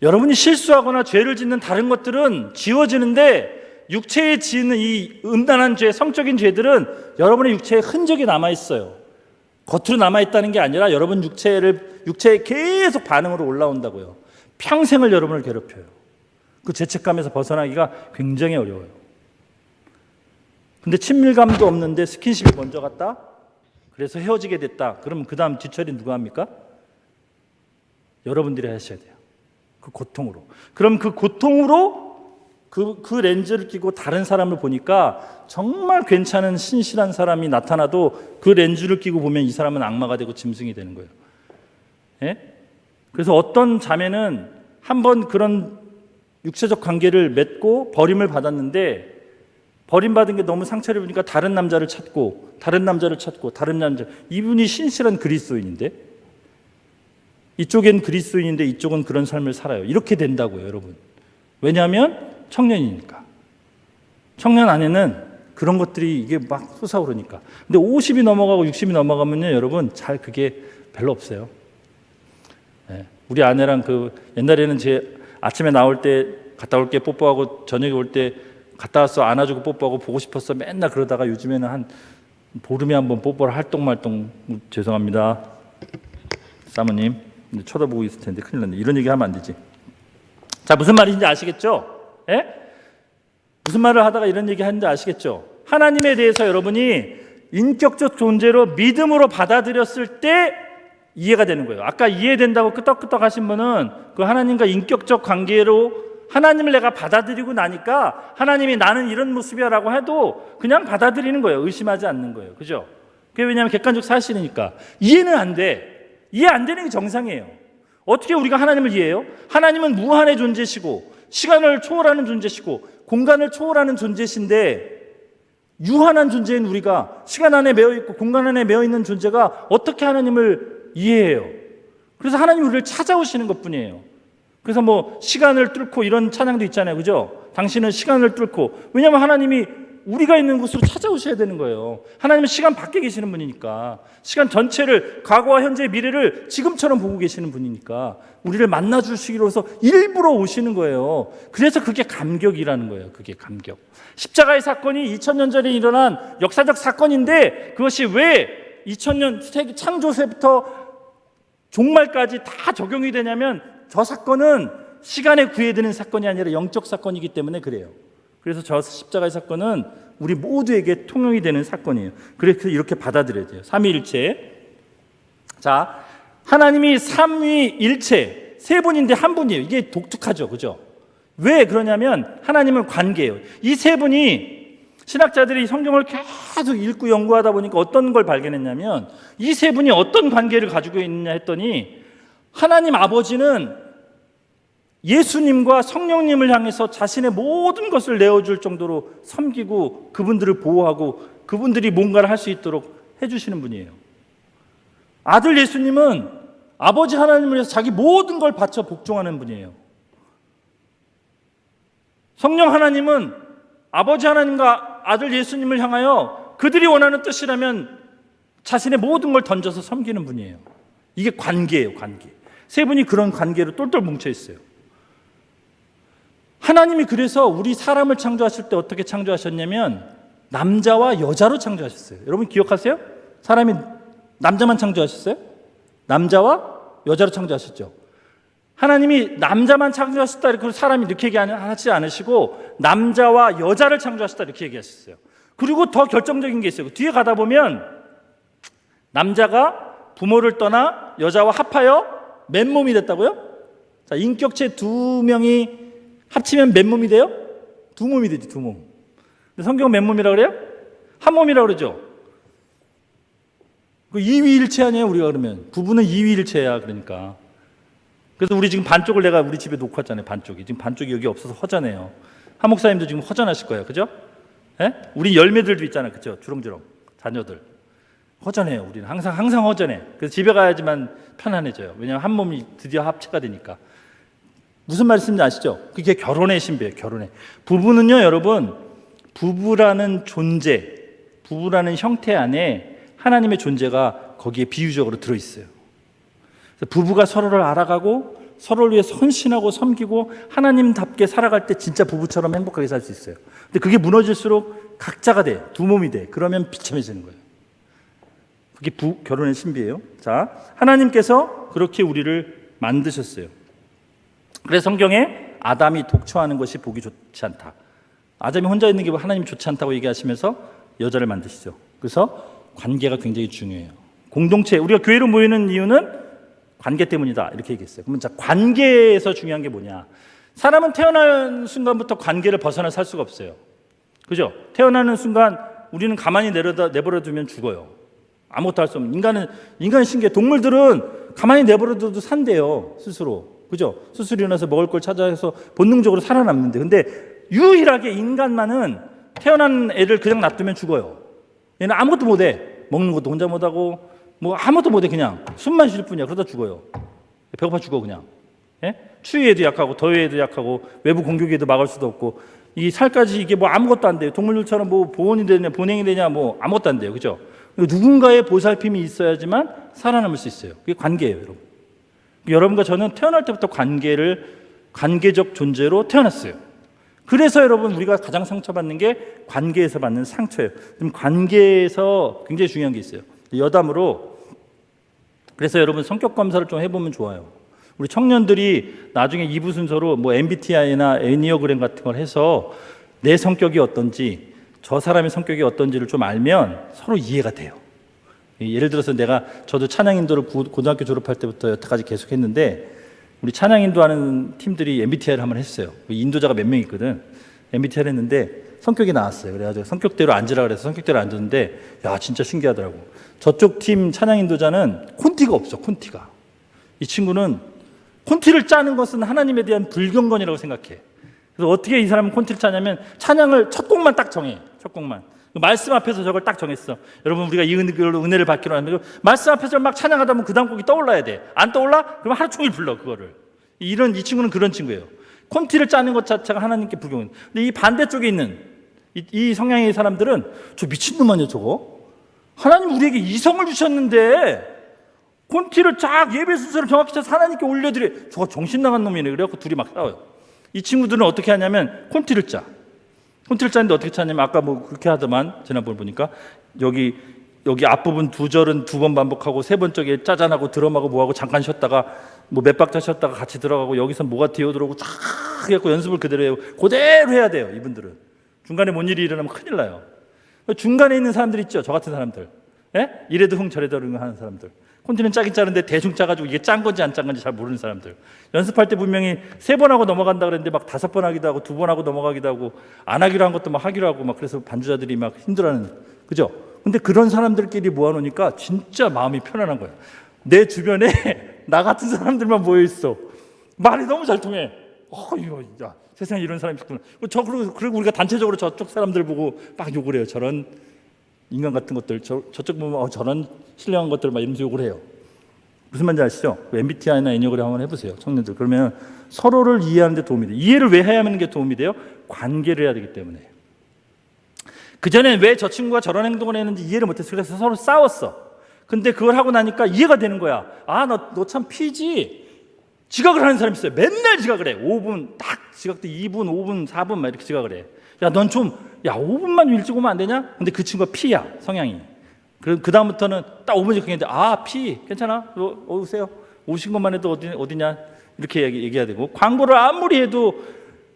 여러분이 실수하거나 죄를 짓는 다른 것들은 지워지는데 육체에 지는 이 음란한 죄, 성적인 죄들은 여러분의 육체에 흔적이 남아있어요. 겉으로 남아있다는 게 아니라 여러분 육체에 계속 반응으로 올라온다고요. 평생을 여러분을 괴롭혀요. 그 죄책감에서 벗어나기가 굉장히 어려워요. 근데 친밀감도 없는데 스킨십이 먼저 갔다? 그래서 헤어지게 됐다. 그럼 그 다음 뒤처리 누가 합니까? 여러분들이 하셔야 돼요. 그 고통으로. 그럼 그 고통으로 그 렌즈를 끼고 다른 사람을 보니까 정말 괜찮은 신실한 사람이 나타나도 그 렌즈를 끼고 보면 이 사람은 악마가 되고 짐승이 되는 거예요. 예? 그래서 어떤 자매는 한번 그런 육체적 관계를 맺고 버림을 받았는데 버림받은 게 너무 상처를 입으니까 다른 남자를 찾고 다른 남자를 찾고 다른 남자. 이분이 신실한 그리스도인인데 이쪽엔 그리스도인인데 이쪽은 그런 삶을 살아요. 이렇게 된다고요, 여러분. 왜냐하면 청년이니까. 청년 안에는 그런 것들이 이게 막 솟아오르니까. 근데 50이 넘어가고 60이 넘어가면요, 여러분 잘 그게 별로 없어요. 네. 우리 아내랑 옛날에는 제 아침에 나올 때 갔다 올게 뽀뽀하고 저녁에 올 때 갔다 와서 안아주고 뽀뽀하고 보고 싶었어 맨날 그러다가 요즘에는 한 보름에 한 번 뽀뽀를 할똥말똥. 죄송합니다, 사모님. 쳐다보고 있을 텐데 큰일 났네. 이런 얘기 하면 안 되지. 자, 무슨 말인지 아시겠죠? 예? 무슨 말을 하다가 이런 얘기 하는지 아시겠죠? 하나님에 대해서 여러분이 인격적 존재로 믿음으로 받아들였을 때 이해가 되는 거예요. 아까 이해된다고 끄떡끄떡 하신 분은 그 하나님과 인격적 관계로 하나님을 내가 받아들이고 나니까 하나님이 나는 이런 모습이야 라고 해도 그냥 받아들이는 거예요. 의심하지 않는 거예요. 그죠? 그게 왜냐하면 객관적 사실이니까. 이해는 안 돼. 이해 안 되는 게 정상이에요. 어떻게 우리가 하나님을 이해해요? 하나님은 무한의 존재시고 시간을 초월하는 존재시고 공간을 초월하는 존재신데, 유한한 존재인 우리가 시간 안에 매여 있고 공간 안에 매여 있는 존재가 어떻게 하나님을 이해해요? 그래서 하나님이 우리를 찾아오시는 것뿐이에요. 그래서 뭐 시간을 뚫고 이런 찬양도 있잖아요, 그죠? 당신은 시간을 뚫고, 왜냐하면 하나님이 우리가 있는 곳으로 찾아오셔야 되는 거예요. 하나님은 시간 밖에 계시는 분이니까, 시간 전체를, 과거와 현재, 미래를 지금처럼 보고 계시는 분이니까 우리를 만나주시기로 해서 일부러 오시는 거예요. 그래서 그게 감격이라는 거예요. 그게 감격. 십자가의 사건이 2000년 전에 일어난 역사적 사건인데, 그것이 왜 2000년 창조세부터 종말까지 다 적용이 되냐면, 저 사건은 시간에 구애되는 사건이 아니라 영적 사건이기 때문에 그래요. 그래서 저 십자가의 사건은 우리 모두에게 통용이 되는 사건이에요. 그래서 이렇게 받아들여야 돼요. 삼위일체. 자, 하나님이 삼위일체, 세 분인데 한 분이에요. 이게 독특하죠, 그죠? 왜 그러냐면 하나님은 관계예요. 이 세 분이, 신학자들이 성경을 계속 읽고 연구하다 보니까 어떤 걸 발견했냐면, 이 세 분이 어떤 관계를 가지고 있느냐 했더니, 하나님 아버지는 예수님과 성령님을 향해서 자신의 모든 것을 내어줄 정도로 섬기고 그분들을 보호하고 그분들이 뭔가를 할 수 있도록 해주시는 분이에요. 아들 예수님은 아버지 하나님을 위해서 자기 모든 걸 바쳐 복종하는 분이에요. 성령 하나님은 아버지 하나님과 아들 예수님을 향하여 그들이 원하는 뜻이라면 자신의 모든 걸 던져서 섬기는 분이에요. 이게 관계예요, 관계. 세 분이 그런 관계로 똘똘 뭉쳐 있어요. 하나님이 그래서 우리 사람을 창조하실 때 어떻게 창조하셨냐면 남자와 여자로 창조하셨어요. 여러분 기억하세요? 사람이 남자만 창조하셨어요? 남자와 여자로 창조하셨죠. 하나님이 남자만 창조하셨다 이렇게 사람이 이렇게 얘기하지 않으시고 남자와 여자를 창조하셨다 이렇게 얘기하셨어요. 그리고 더 결정적인 게 있어요. 뒤에 가다 보면 남자가 부모를 떠나 여자와 합하여 맨몸이 됐다고요? 자, 인격체 두 명이 합치면 맨몸이 돼요? 두 몸이 되지, 두 몸. 근데 성경은 맨몸이라고 그래요? 한 몸이라고 그러죠. 그 이위일체 아니에요, 우리가 그러면. 부부는 이위일체야, 그러니까. 그래서 우리 지금 반쪽을 내가 우리 집에 놓고 왔잖아요, 반쪽이. 지금 반쪽이 여기 없어서 허전해요. 한 목사님도 지금 허전하실 거예요, 그죠? 예? 우리 열매들도 있잖아요, 그죠? 주렁주렁. 자녀들. 허전해요, 우리는. 항상 허전해. 그래서 집에 가야지만 편안해져요. 왜냐하면 한 몸이 드디어 합체가 되니까. 무슨 말씀인지 아시죠? 그게 결혼의 신비예요, 결혼의. 부부는요, 여러분, 부부라는 존재, 부부라는 형태 안에 하나님의 존재가 거기에 비유적으로 들어있어요. 그래서 부부가 서로를 알아가고 서로를 위해 헌신하고 섬기고 하나님답게 살아갈 때 진짜 부부처럼 행복하게 살 수 있어요. 근데 그게 무너질수록 각자가 돼, 두 몸이 돼. 그러면 비참해지는 거예요. 그게 결혼의 신비예요. 자, 하나님께서 그렇게 우리를 만드셨어요. 그래서 성경에 아담이 독처하는 것이 보기 좋지 않다. 아담이 혼자 있는 게 하나님이 좋지 않다고 얘기하시면서 여자를 만드시죠. 그래서 관계가 굉장히 중요해요. 공동체, 우리가 교회로 모이는 이유는 관계 때문이다 이렇게 얘기했어요. 그러면 자, 관계에서 중요한 게 뭐냐? 사람은 태어나는 순간부터 관계를 벗어나 살 수가 없어요. 그죠? 태어나는 순간 우리는 가만히 내버려 두면 죽어요. 아무것도 할 수 없는. 인간은 신기해. 동물들은 가만히 내버려둬도 산대요, 스스로. 그죠? 스스로 일어나서 먹을 걸 찾아서 본능적으로 살아남는데, 근데 유일하게 인간만은 태어난 애를 그냥 놔두면 죽어요. 얘는 아무것도 못해. 먹는 것도 혼자 못하고 뭐 아무것도 못해. 그냥 숨만 쉴 뿐이야. 그러다 죽어요. 배고파 죽어 그냥. 예? 추위에도 약하고 더위에도 약하고 외부 공격에도 막을 수도 없고, 이 살까지 이게 뭐 아무것도 안 돼요. 동물들처럼 뭐 보온이 되냐 보냉이 되냐 뭐 아무것도 안 돼요. 그죠? 누군가의 보살핌이 있어야지만 살아남을 수 있어요. 그게 관계예요, 여러분. 여러분과 저는 태어날 때부터 관계적 존재로 태어났어요. 그래서 여러분, 우리가 가장 상처받는 게 관계에서 받는 상처예요. 지금 관계에서 굉장히 중요한 게 있어요. 여담으로, 그래서 여러분 성격 검사를 좀 해보면 좋아요. 우리 청년들이 나중에 2부 순서로 뭐 MBTI나 애니어그램 같은 걸 해서 내 성격이 어떤지, 저 사람의 성격이 어떤지를 좀 알면 서로 이해가 돼요. 예를 들어서 저도 찬양인도를 고등학교 졸업할 때부터 여태까지 계속 했는데, 우리 찬양인도 하는 팀들이 MBTI를 한번 했어요. 인도자가 몇 명 있거든. MBTI를 했는데 성격이 나왔어요. 그래가지고 성격대로 앉으라 그래서 성격대로 앉았는데, 야, 진짜 신기하더라고. 저쪽 팀 찬양 인도자는 콘티가 없어, 콘티가. 이 친구는 콘티를 짜는 것은 하나님에 대한 불경건이라고 생각해. 그래서 어떻게 이 사람은 콘티를 짜냐면, 찬양을 첫 곡만 딱 정해. 첫 곡만. 말씀 앞에서 저걸 딱 정했어. 여러분, 우리가 이 은혜를 받기로 하면 말씀 앞에서 막 찬양하다 보면 그 다음 곡이 떠올라야 돼. 안 떠올라? 그럼 하루 종일 불러, 그거를. 이 친구는 그런 친구예요. 콘티를 짜는 것 자체가 하나님께 불경건. 근데 이 반대쪽에 있는 이 성향의 사람들은, 저 미친놈 아니야 저거? 하나님 우리에게 이성을 주셨는데 콘티를 쫙 예배 순서를 정확히 쳐서 하나님께 올려드려. 저거 정신 나간 놈이네. 그래갖고 둘이 막 싸워요. 이 친구들은 어떻게 하냐면 콘티를 짜. 콘티를 짜는데 어떻게 짜냐면, 아까 뭐 그렇게 하더만, 지난번 보니까 여기 앞부분 두 절은 두 번 반복하고 세 번 쪽에 짜잔하고 드럼하고 뭐하고 잠깐 쉬었다가 뭐 몇 박자 쉬었다가 같이 들어가고 여기서 뭐가 뛰어들어오고 쫙 해갖고 연습을 그대로 해요. 그대로 해야 돼요. 이분들은 중간에 뭔 일이 일어나면 큰일 나요. 중간에 있는 사람들 있죠, 저 같은 사람들. 예? 이래도 흥 저래도 흥 하는 사람들. 콘티는 짜긴 짜는데 대충 짜가지고 이게 짠 건지 안 짠 건지 잘 모르는 사람들. 연습할 때 분명히 3번 하고 넘어간다 그랬는데 막 5번 하기도 하고 2번 하고 넘어가기도 하고 안 하기로 한 것도 막 하기로 하고 막, 그래서 반주자들이 막 힘들어하는, 그죠? 근데 그런 사람들끼리 모아놓으니까 진짜 마음이 편안한 거예요. 내 주변에 나 같은 사람들만 모여 있어. 말이 너무 잘 통해. 이거, 야, 세상에 이런 사람이 있구나. 그리고 우리가 단체적으로 저쪽 사람들 보고 막 욕을 해요. 저런 인간 같은 것들, 저쪽 보면 저런 신령한 것들 막 이러면서 욕을 해요. 무슨 말인지 아시죠? MBTI나 애니어그램 한번 해보세요, 청년들. 그러면 서로를 이해하는 데 도움이 돼요. 이해를 왜 해야 하는 게 도움이 돼요? 관계를 해야 되기 때문에. 그전엔 왜 저 친구가 저런 행동을 했는지 이해를 못했어. 그래서 서로 싸웠어. 근데 그걸 하고 나니까 이해가 되는 거야. 아, 너 참 피지. 지각을 하는 사람이 있어요. 맨날 지각을 해. 5분 딱 지각도 2분, 5분, 4분 막 이렇게 지각을 해. 야, 넌 좀 5분만 일찍 오면 안 되냐? 근데 그 친구가 P야, 성향이. 그 다음부터는 딱 5분 지각했는데, P 괜찮아? 오세요. 오신 것만 해도 어디냐? 이렇게 얘기해야 되고, 광고를 아무리 해도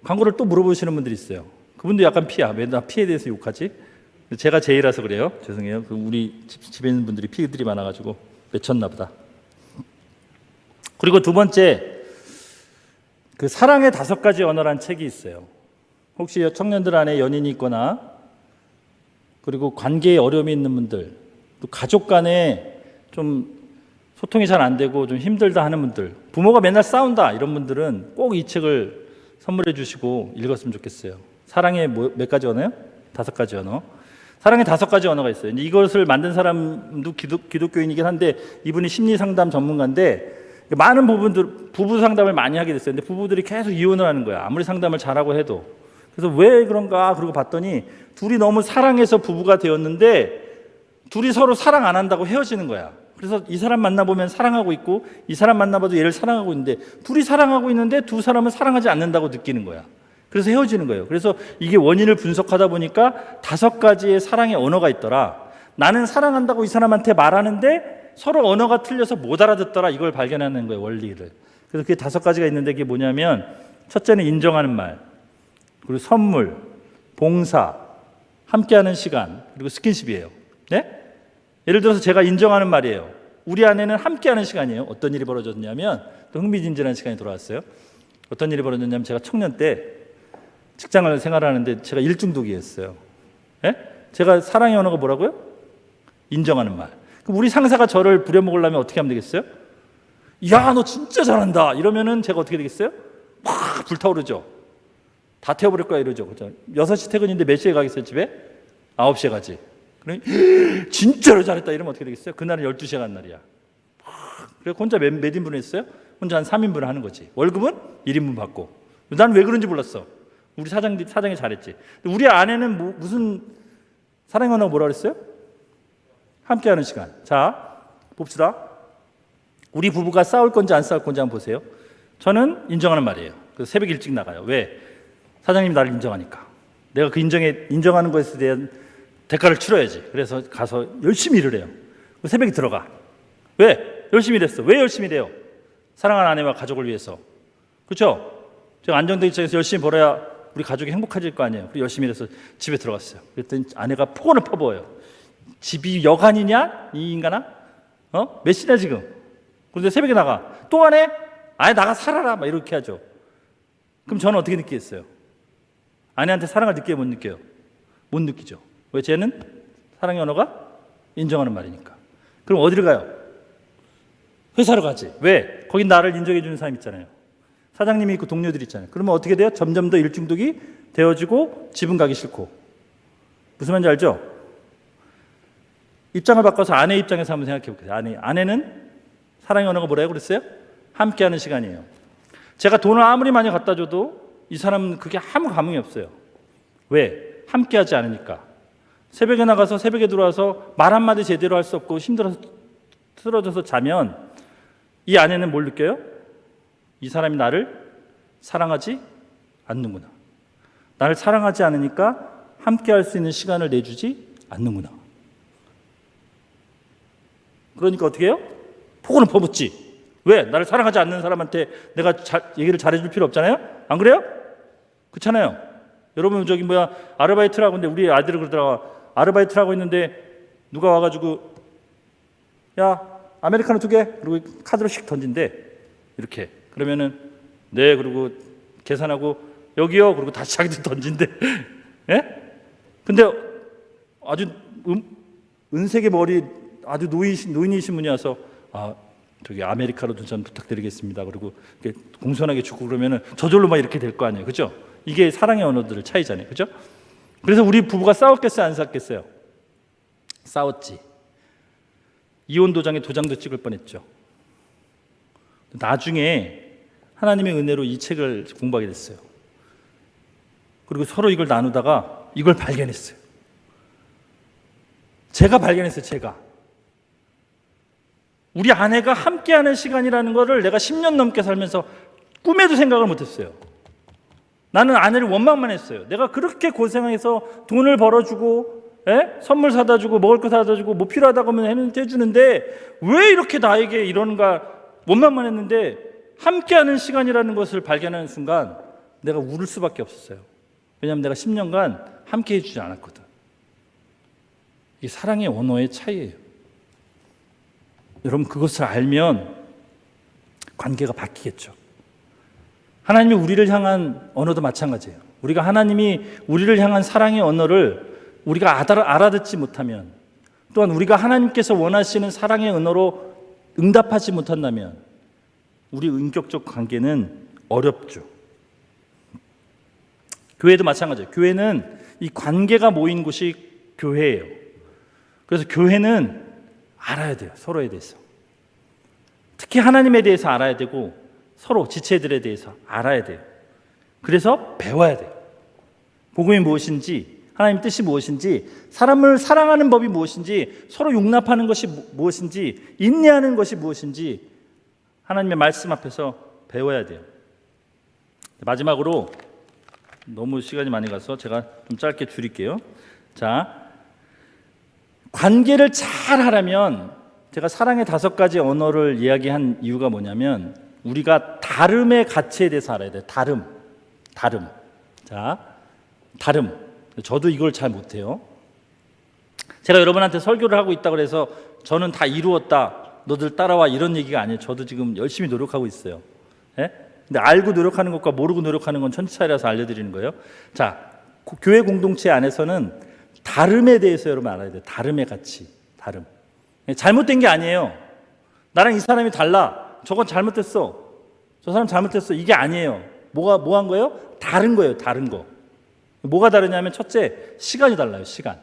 광고를 또 물어보시는 분들이 있어요. 그분도 약간 P야. 왜 나 P에 대해서 욕하지? 제가 제이라서 그래요. 죄송해요. 우리 집에 있는 분들이 P들이 많아가지고 맺혔나 보다. 그리고 두 번째, 그 사랑의 5가지 언어라는 책이 있어요. 혹시 청년들 안에 연인이 있거나, 그리고 관계에 어려움이 있는 분들, 또 가족 간에 좀 소통이 잘 안 되고 좀 힘들다 하는 분들, 부모가 맨날 싸운다 이런 분들은 꼭 이 책을 선물해 주시고 읽었으면 좋겠어요. 사랑의 몇 가지 언어요? 5가지 언어. 사랑의 5가지 언어가 있어요. 이것을 만든 사람도 기독교인이긴 한데, 이분이 심리 상담 전문가인데, 많은 부부 상담을 많이 하게 됐어요. 근데 부부들이 계속 이혼을 하는 거야, 아무리 상담을 잘하고 해도. 그래서 왜 그런가 그러고 봤더니, 둘이 너무 사랑해서 부부가 되었는데 둘이 서로 사랑 안 한다고 헤어지는 거야. 그래서 이 사람 만나보면 사랑하고 있고, 이 사람 만나봐도 얘를 사랑하고 있는데, 둘이 사랑하고 있는데 두 사람은 사랑하지 않는다고 느끼는 거야. 그래서 헤어지는 거예요. 그래서 이게 원인을 분석하다 보니까 5가지의 사랑의 언어가 있더라. 나는 사랑한다고 이 사람한테 말하는데 서로 언어가 틀려서 못 알아듣더라. 이걸 발견하는 거예요, 원리를. 그래서 그게 5가지가 있는데, 그게 뭐냐면, 첫째는 인정하는 말, 그리고 선물, 봉사, 함께하는 시간, 그리고 스킨십이에요. 네? 예를 들어서 제가 인정하는 말이에요. 우리 아내는 함께하는 시간이에요. 어떤 일이 벌어졌냐면, 또 흥미진진한 시간이 돌아왔어요. 어떤 일이 벌어졌냐면, 제가 청년 때 직장을 생활하는데 제가 일중독이었어요. 네? 제가 사랑의 언어가 뭐라고요? 인정하는 말. 그럼 우리 상사가 저를 부려먹으려면 어떻게 하면 되겠어요? 야, 너 진짜 잘한다 이러면은 제가 어떻게 되겠어요? 막 불타오르죠. 다 태워버릴 거야 이러죠. 그렇죠? 6시 퇴근인데 몇 시에 가겠어요, 집에? 9시에 가지. 그러니 진짜로 잘했다 이러면 어떻게 되겠어요? 그날은 12시에 간 날이야. 그래서 혼자 몇 인분 했어요? 혼자 한 3인분을 하는 거지. 월급은 1인분 받고. 난 왜 그런지 몰랐어. 우리 사장이 잘했지. 우리 아내는 무슨 사랑의 언어가 뭐라 그랬어요? 함께하는 시간. 자, 봅시다. 우리 부부가 싸울 건지 안 싸울 건지 한번 보세요. 저는 인정하는 말이에요. 그래서 새벽 일찍 나가요. 왜? 사장님이 나를 인정하니까. 내가 그 인정하는 것에 대한 대가를 치러야지. 그래서 가서 열심히 일을 해요. 새벽에 들어가. 왜? 열심히 일했어. 왜 열심히 일해요? 사랑하는 아내와 가족을 위해서. 그렇죠? 제가 안정된 입장에서 열심히 벌어야 우리 가족이 행복해질 거 아니에요. 그리고 열심히 일해서 집에 들어갔어요. 그랬더니 아내가 폭언을 퍼부어요. 집이 여간이냐? 이 인간아? 몇 시냐 지금? 그런데 새벽에 나가. 또 안 해? 아예 나가 살아라. 막 이렇게 하죠. 그럼 저는 어떻게 느끼겠어요? 아내한테 사랑을 느껴요, 못 느껴요? 못 느끼죠. 왜? 쟤는 사랑의 언어가 인정하는 말이니까. 그럼 어디를 가요? 회사로 가지. 왜? 거긴 나를 인정해 주는 사람 있잖아요. 사장님이 있고 동료들이 있잖아요. 그러면 어떻게 돼요? 점점 더 일중독이 되어지고 집은 가기 싫고. 무슨 말인지 알죠? 입장을 바꿔서 아내 입장에서 한번 생각해 볼게요. 아내는 사랑의 언어가 뭐라고 그랬어요? 함께하는 시간이에요. 제가 돈을 아무리 많이 갖다 줘도 이 사람은 그게 아무 감흥이 없어요. 왜? 함께하지 않으니까. 새벽에 나가서 새벽에 들어와서 말 한마디 제대로 할 수 없고 힘들어서 쓰러져서 자면 이 아내는 뭘 느껴요? 이 사람이 나를 사랑하지 않는구나. 나를 사랑하지 않으니까 함께할 수 있는 시간을 내주지 않는구나. 그러니까 어떻게 해요? 폭언은 퍼붓지. 왜? 나를 사랑하지 않는 사람한테 내가 얘기를 잘해줄 필요 없잖아요? 안 그래요? 그렇잖아요. 여러분 아르바이트를 하고 있는데 우리 아들이 그러더라고. 아르바이트를 하고 있는데 누가 와가지고 야 아메리카노 2개 그리고 카드로 씩 던진대. 이렇게. 그러면은 네 그리고 계산하고 여기요 그리고 다시 자기도 던진대. 예? 근데 아주 은색의 머리 아주 노인이신 분이 와서 저기 아메리카노 2잔 부탁드리겠습니다. 그리고 공손하게 주고 그러면은 저절로 막 이렇게 될 거 아니에요, 그죠? 이게 사랑의 언어들의 차이잖아요, 그죠? 그래서 우리 부부가 싸웠겠어요, 안 싸웠겠어요? 싸웠지. 이혼 도장에 도장도 찍을 뻔했죠. 나중에 하나님의 은혜로 이 책을 공부하게 됐어요. 그리고 서로 이걸 나누다가 이걸 발견했어요. 제가 발견했어요, 제가. 우리 아내가 함께하는 시간이라는 거를 내가 10년 넘게 살면서 꿈에도 생각을 못했어요. 나는 아내를 원망만 했어요. 내가 그렇게 고생해서 돈을 벌어주고 선물 사다 주고 먹을 거 사다 주고 뭐 필요하다고 하면 해주는데 왜 이렇게 나에게 이러는가 원망만 했는데 함께하는 시간이라는 것을 발견하는 순간 내가 울을 수밖에 없었어요. 왜냐하면 내가 10년간 함께 해주지 않았거든. 이게 사랑의 언어의 차이예요. 여러분 그것을 알면 관계가 바뀌겠죠. 하나님이 우리를 향한 언어도 마찬가지예요. 우리가 하나님이 우리를 향한 사랑의 언어를 우리가 알아듣지 못하면 또한 우리가 하나님께서 원하시는 사랑의 언어로 응답하지 못한다면 우리 인격적 관계는 어렵죠. 교회도 마찬가지예요. 교회는 이 관계가 모인 곳이 교회예요. 그래서 교회는 알아야 돼요. 서로에 대해서. 특히 하나님에 대해서 알아야 되고 서로 지체들에 대해서 알아야 돼요. 그래서 배워야 돼요. 복음이 무엇인지, 하나님 뜻이 무엇인지, 사람을 사랑하는 법이 무엇인지, 서로 용납하는 것이 무엇인지, 인내하는 것이 무엇인지 하나님의 말씀 앞에서 배워야 돼요. 마지막으로 너무 시간이 많이 가서 제가 좀 짧게 줄일게요. 자, 관계를 잘 하려면 제가 사랑의 5가지 언어를 이야기한 이유가 뭐냐면 우리가 다름의 가치에 대해서 알아야 돼요. 다름. 자, 다름. 저도 이걸 잘 못해요. 제가 여러분한테 설교를 하고 있다고 해서 저는 다 이루었다. 너들 따라와 이런 얘기가 아니에요. 저도 지금 열심히 노력하고 있어요. 예? 근데 알고 노력하는 것과 모르고 노력하는 건 천지 차이라서 알려드리는 거예요. 자, 교회 공동체 안에서는 다름에 대해서 여러분 알아야 돼요. 다름의 가치. 다름. 잘못된 게 아니에요. 나랑 이 사람이 달라. 저건 잘못됐어. 저 사람 잘못됐어. 이게 아니에요. 뭐 한 거예요? 다른 거예요. 다른 거. 뭐가 다르냐면 첫째, 시간이 달라요. 시간.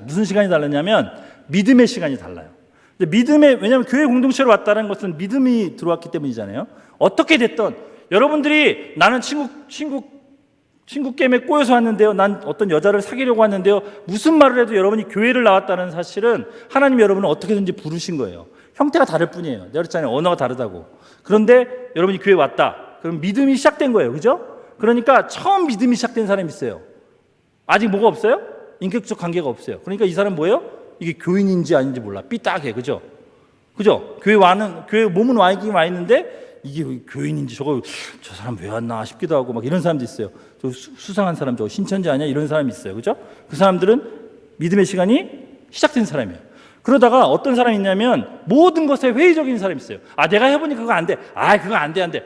무슨 시간이 다르냐면 믿음의 시간이 달라요. 왜냐하면 교회 공동체로 왔다는 것은 믿음이 들어왔기 때문이잖아요. 어떻게 됐든 여러분들이 나는 친구 게임에 꼬여서 왔는데요. 난 어떤 여자를 사귀려고 왔는데요. 무슨 말을 해도 여러분이 교회를 나왔다는 사실은 하나님이 여러분을 어떻게든지 부르신 거예요. 형태가 다를 뿐이에요. 내가 그랬잖아요. 언어가 다르다고. 그런데 여러분이 교회에 왔다. 그럼 믿음이 시작된 거예요. 그죠? 그러니까 처음 믿음이 시작된 사람이 있어요. 아직 뭐가 없어요? 인격적 관계가 없어요. 그러니까 이 사람 뭐예요? 이게 교인인지 아닌지 몰라. 삐딱해. 그죠? 교회 몸은 와 있는데 이게 교인인지 저 사람 왜 왔나 싶기도 하고 막 이런 사람도 있어요. 저 수상한 사람 저거 신천지 아니야? 이런 사람이 있어요. 그죠? 그 사람들은 믿음의 시간이 시작된 사람이에요. 그러다가 어떤 사람이 있냐면 모든 것에 회의적인 사람이 있어요. 내가 해보니 그거 안 돼. 그거 안 돼.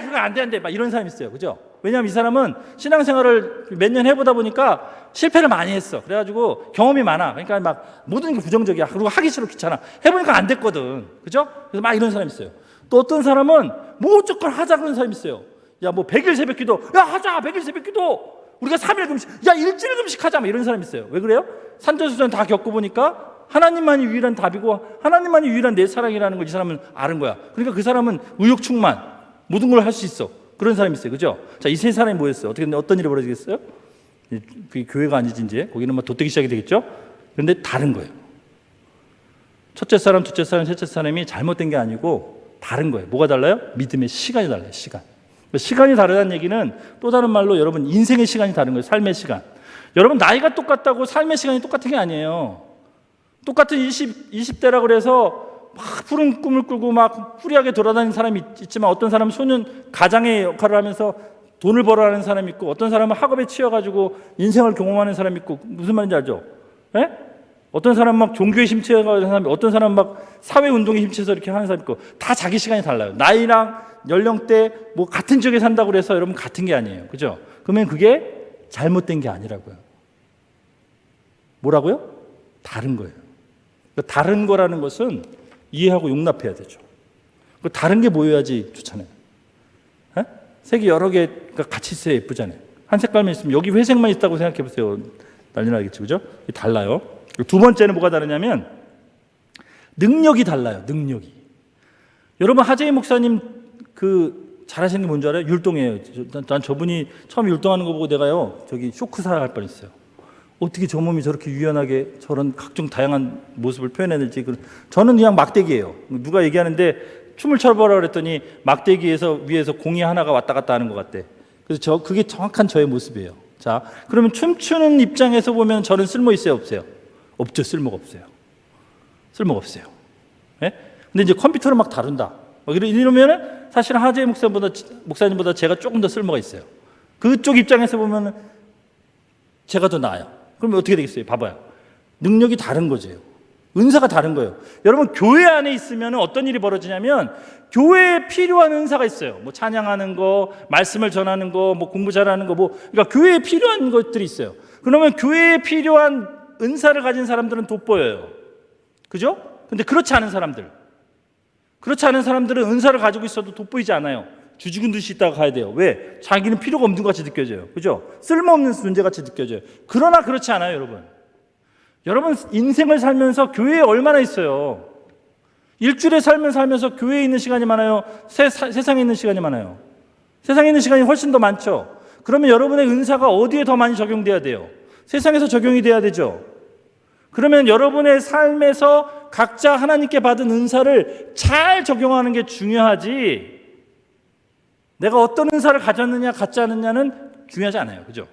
그거 안 돼. 막 이런 사람이 있어요. 그죠? 왜냐하면 이 사람은 신앙생활을 몇 년 해보다 보니까 실패를 많이 했어. 그래가지고 경험이 많아. 그러니까 막 모든 게 부정적이야. 그리고 하기 싫어, 귀찮아. 해보니까 안 됐거든. 그죠? 그래서 막 이런 사람이 있어요. 또 어떤 사람은 무조건 하자 그런 사람이 있어요. 야, 뭐 100일 새벽 기도. 야, 하자. 100일 새벽 기도. 우리가 3일 금식. 야, 일주일 금식 하자. 막 이런 사람이 있어요. 왜 그래요? 산전수전 다 겪어보니까 하나님만이 유일한 답이고 하나님만이 유일한 내 사랑이라는 걸 이 사람은 아는 거야. 그러니까 그 사람은 의욕 충만. 모든 걸 할 수 있어. 그런 사람이 있어요. 그죠? 자, 이 세 사람이 모였어요. 어떤 일이 벌어지겠어요? 그게 교회가 아니지, 이제. 거기는 뭐 도떼기 시작이 되겠죠? 그런데 다른 거예요. 첫째 사람, 둘째 사람, 셋째 사람이 잘못된 게 아니고 다른 거예요. 뭐가 달라요? 믿음의 시간이 달라요. 시간이 다르다는 얘기는 또 다른 말로 여러분 인생의 시간이 다른 거예요. 삶의 시간. 여러분 나이가 똑같다고 삶의 시간이 똑같은 게 아니에요. 똑같은 20대라고 그래서 막 푸른 꿈을 꾸고 막 후리하게 돌아다니는 사람이 있지만 어떤 사람은 소년 가장의 역할을 하면서 돈을 벌어가는 사람이 있고 어떤 사람은 학업에 치여가지고 인생을 경험하는 사람이 있고 무슨 말인지 알죠? 예? 어떤 사람은 막 종교에 심취해가는 사람이 어떤 사람은 막 사회운동에 심취해서 이렇게 하는 사람이 있고 다 자기 시간이 달라요. 나이랑 연령대 뭐 같은 지역에 산다고 그래서 여러분 같은 게 아니에요. 그죠? 그러면 그게 잘못된 게 아니라고요. 뭐라고요? 다른 거예요. 그러니까 다른 거라는 것은 이해하고 용납해야 되죠. 그 다른 게 모여야지 좋잖아요. 에? 색이 여러 개가 같이 있어야 예쁘잖아요. 한 색깔만 있으면 여기 회색만 있다고 생각해 보세요. 난리 나겠죠, 그죠? 달라요. 두 번째는 뭐가 다르냐면 능력이 달라요. 능력이. 여러분 하재희 목사님 그 잘하시는 게 뭔지 알아요? 율동이에요. 난 저분이 처음 율동하는 거 보고 내가요 저기 쇼크사 할 뻔했어요. 어떻게 저 몸이 저렇게 유연하게 저런 각종 다양한 모습을 표현해낼지. 저는 그냥 막대기예요. 누가 얘기하는데 춤을 춰보라 그랬더니 막대기에서 위에서 공이 하나가 왔다 갔다 하는 것 같대. 그래서 그게 정확한 저의 모습이에요. 자, 그러면 춤추는 입장에서 보면 저는 쓸모 있어요, 없어요? 없죠. 쓸모가 없어요. 쓸모가 없어요. 예? 근데 이제 컴퓨터를 막 다룬다. 이러면은 사실은 하재희 목사님보다 제가 조금 더 쓸모가 있어요. 그쪽 입장에서 보면은 제가 더 나아요. 그러면 어떻게 되겠어요? 봐봐요. 능력이 다른 거죠. 은사가 다른 거예요. 여러분 교회 안에 있으면 어떤 일이 벌어지냐면 교회에 필요한 은사가 있어요. 뭐 찬양하는 거, 말씀을 전하는 거, 뭐 공부 잘하는 거, 뭐 그러니까 교회에 필요한 것들이 있어요. 그러면 교회에 필요한 은사를 가진 사람들은 돋보여요. 그죠? 근데 그렇지 않은 사람들은 은사를 가지고 있어도 돋보이지 않아요. 주죽은 듯이 있다가 가야 돼요. 왜? 자기는 필요가 없는 것 같이 느껴져요. 그죠? 쓸모없는 존재같이 느껴져요. 그러나 그렇지 않아요, 여러분. 여러분 인생을 살면서 교회에 얼마나 있어요? 일주일에 살면서 교회에 있는 시간이 많아요? 세상에 있는 시간이 많아요? 세상에 있는 시간이 훨씬 더 많죠? 그러면 여러분의 은사가 어디에 더 많이 적용돼야 돼요? 세상에서 적용이 돼야 되죠. 그러면 여러분의 삶에서 각자 하나님께 받은 은사를 잘 적용하는 게 중요하지, 내가 어떤 은사를 가졌느냐 갖지 않느냐는 중요하지 않아요. 그죠?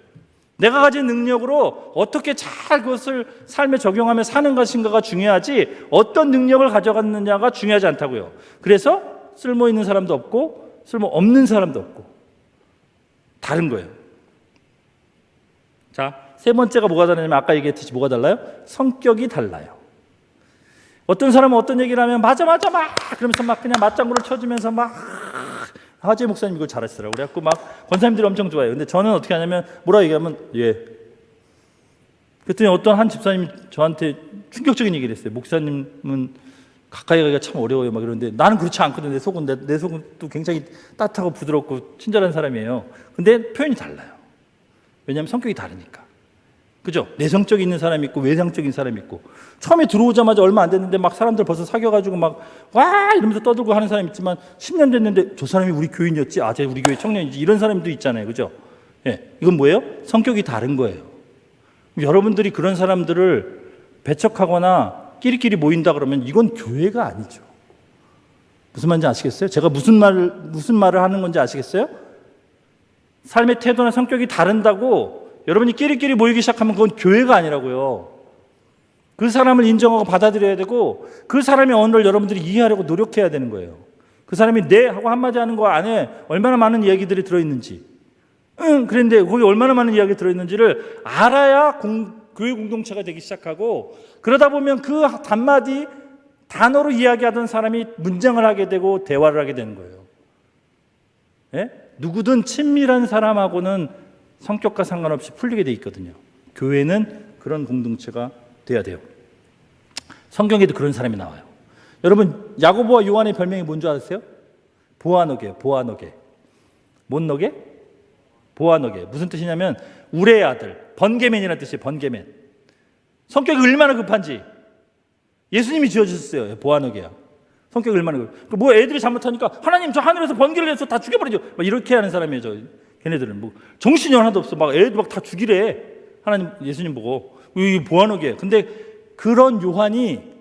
내가 가진 능력으로 어떻게 잘 그것을 삶에 적용하며 사는 것인가가 중요하지 어떤 능력을 가져갔느냐가 중요하지 않다고요. 그래서 쓸모 있는 사람도 없고 쓸모 없는 사람도 없고 다른 거예요. 자, 세 번째가 뭐가 다르냐면 아까 얘기했듯이 뭐가 달라요? 성격이 달라요. 어떤 사람은 어떤 얘기를 하면 맞아 막 그러면서 막 그냥 맞장구를 쳐주면서 막 하재희 목사님 이걸 잘하시더라고요. 그래갖고 막 권사님들이 엄청 좋아해요. 근데 저는 어떻게 하냐면 뭐라 얘기하면 예. 그랬더니 어떤 한 집사님이 저한테 충격적인 얘기를 했어요. 목사님은 가까이 가기가 참 어려워요. 막 이러는데 나는 그렇지 않거든. 내 속은 또 굉장히 따뜻하고 부드럽고 친절한 사람이에요. 근데 표현이 달라요. 왜냐하면 성격이 다르니까. 그죠? 내성적이 있는 사람이 있고 외향적인 사람이 있고 처음에 들어오자마자 얼마 안 됐는데 막 사람들 벌써 사귀어가지고 막 와 이러면서 떠들고 하는 사람이 있지만 10년 됐는데 저 사람이 우리 교인이었지? 쟤 우리 교회 청년이지? 이런 사람도 있잖아요. 그죠? 예, 이건 뭐예요? 성격이 다른 거예요. 여러분들이 그런 사람들을 배척하거나 끼리끼리 모인다 그러면 이건 교회가 아니죠. 무슨 말인지 아시겠어요? 제가 무슨 말을 하는 건지 아시겠어요? 삶의 태도나 성격이 다른다고 여러분이 끼리끼리 모이기 시작하면 그건 교회가 아니라고요. 그 사람을 인정하고 받아들여야 되고 그 사람의 언어를 여러분들이 이해하려고 노력해야 되는 거예요. 그 사람이 네 하고 한마디 하는 거 안에 얼마나 많은 이야기들이 들어있는지, 그런데 거기 얼마나 많은 이야기가 들어있는지를 알아야 교회 공동체가 되기 시작하고, 그러다 보면 그 단마디 단어로 이야기하던 사람이 문장을 하게 되고 대화를 하게 되는 거예요. 예? 누구든 친밀한 사람하고는 성격과 상관없이 풀리게 돼 있거든요. 교회는 그런 공동체가 돼야 돼요. 성경에도 그런 사람이 나와요. 여러분, 야고보와 요한의 별명이 뭔지 아세요? 보아너게요. 보아너게. 뭔 너게? 보아너게. 무슨 뜻이냐면 우레의 아들, 번개맨이라는 뜻이에요. 번개맨. 성격이 얼마나 급한지 예수님이 지어주셨어요. 보아너게야. 성격이 얼마나 급해. 뭐 애들이 잘못하니까 하나님 저 하늘에서 번개를 내서 다 죽여버리죠. 막 이렇게 하는 사람이에요. 저 걔네들은 뭐 정신이 하나도 없어. 막 애들 막 다 죽이래. 하나님 예수님 보고 이게 보아너게. 근데 그런 요한이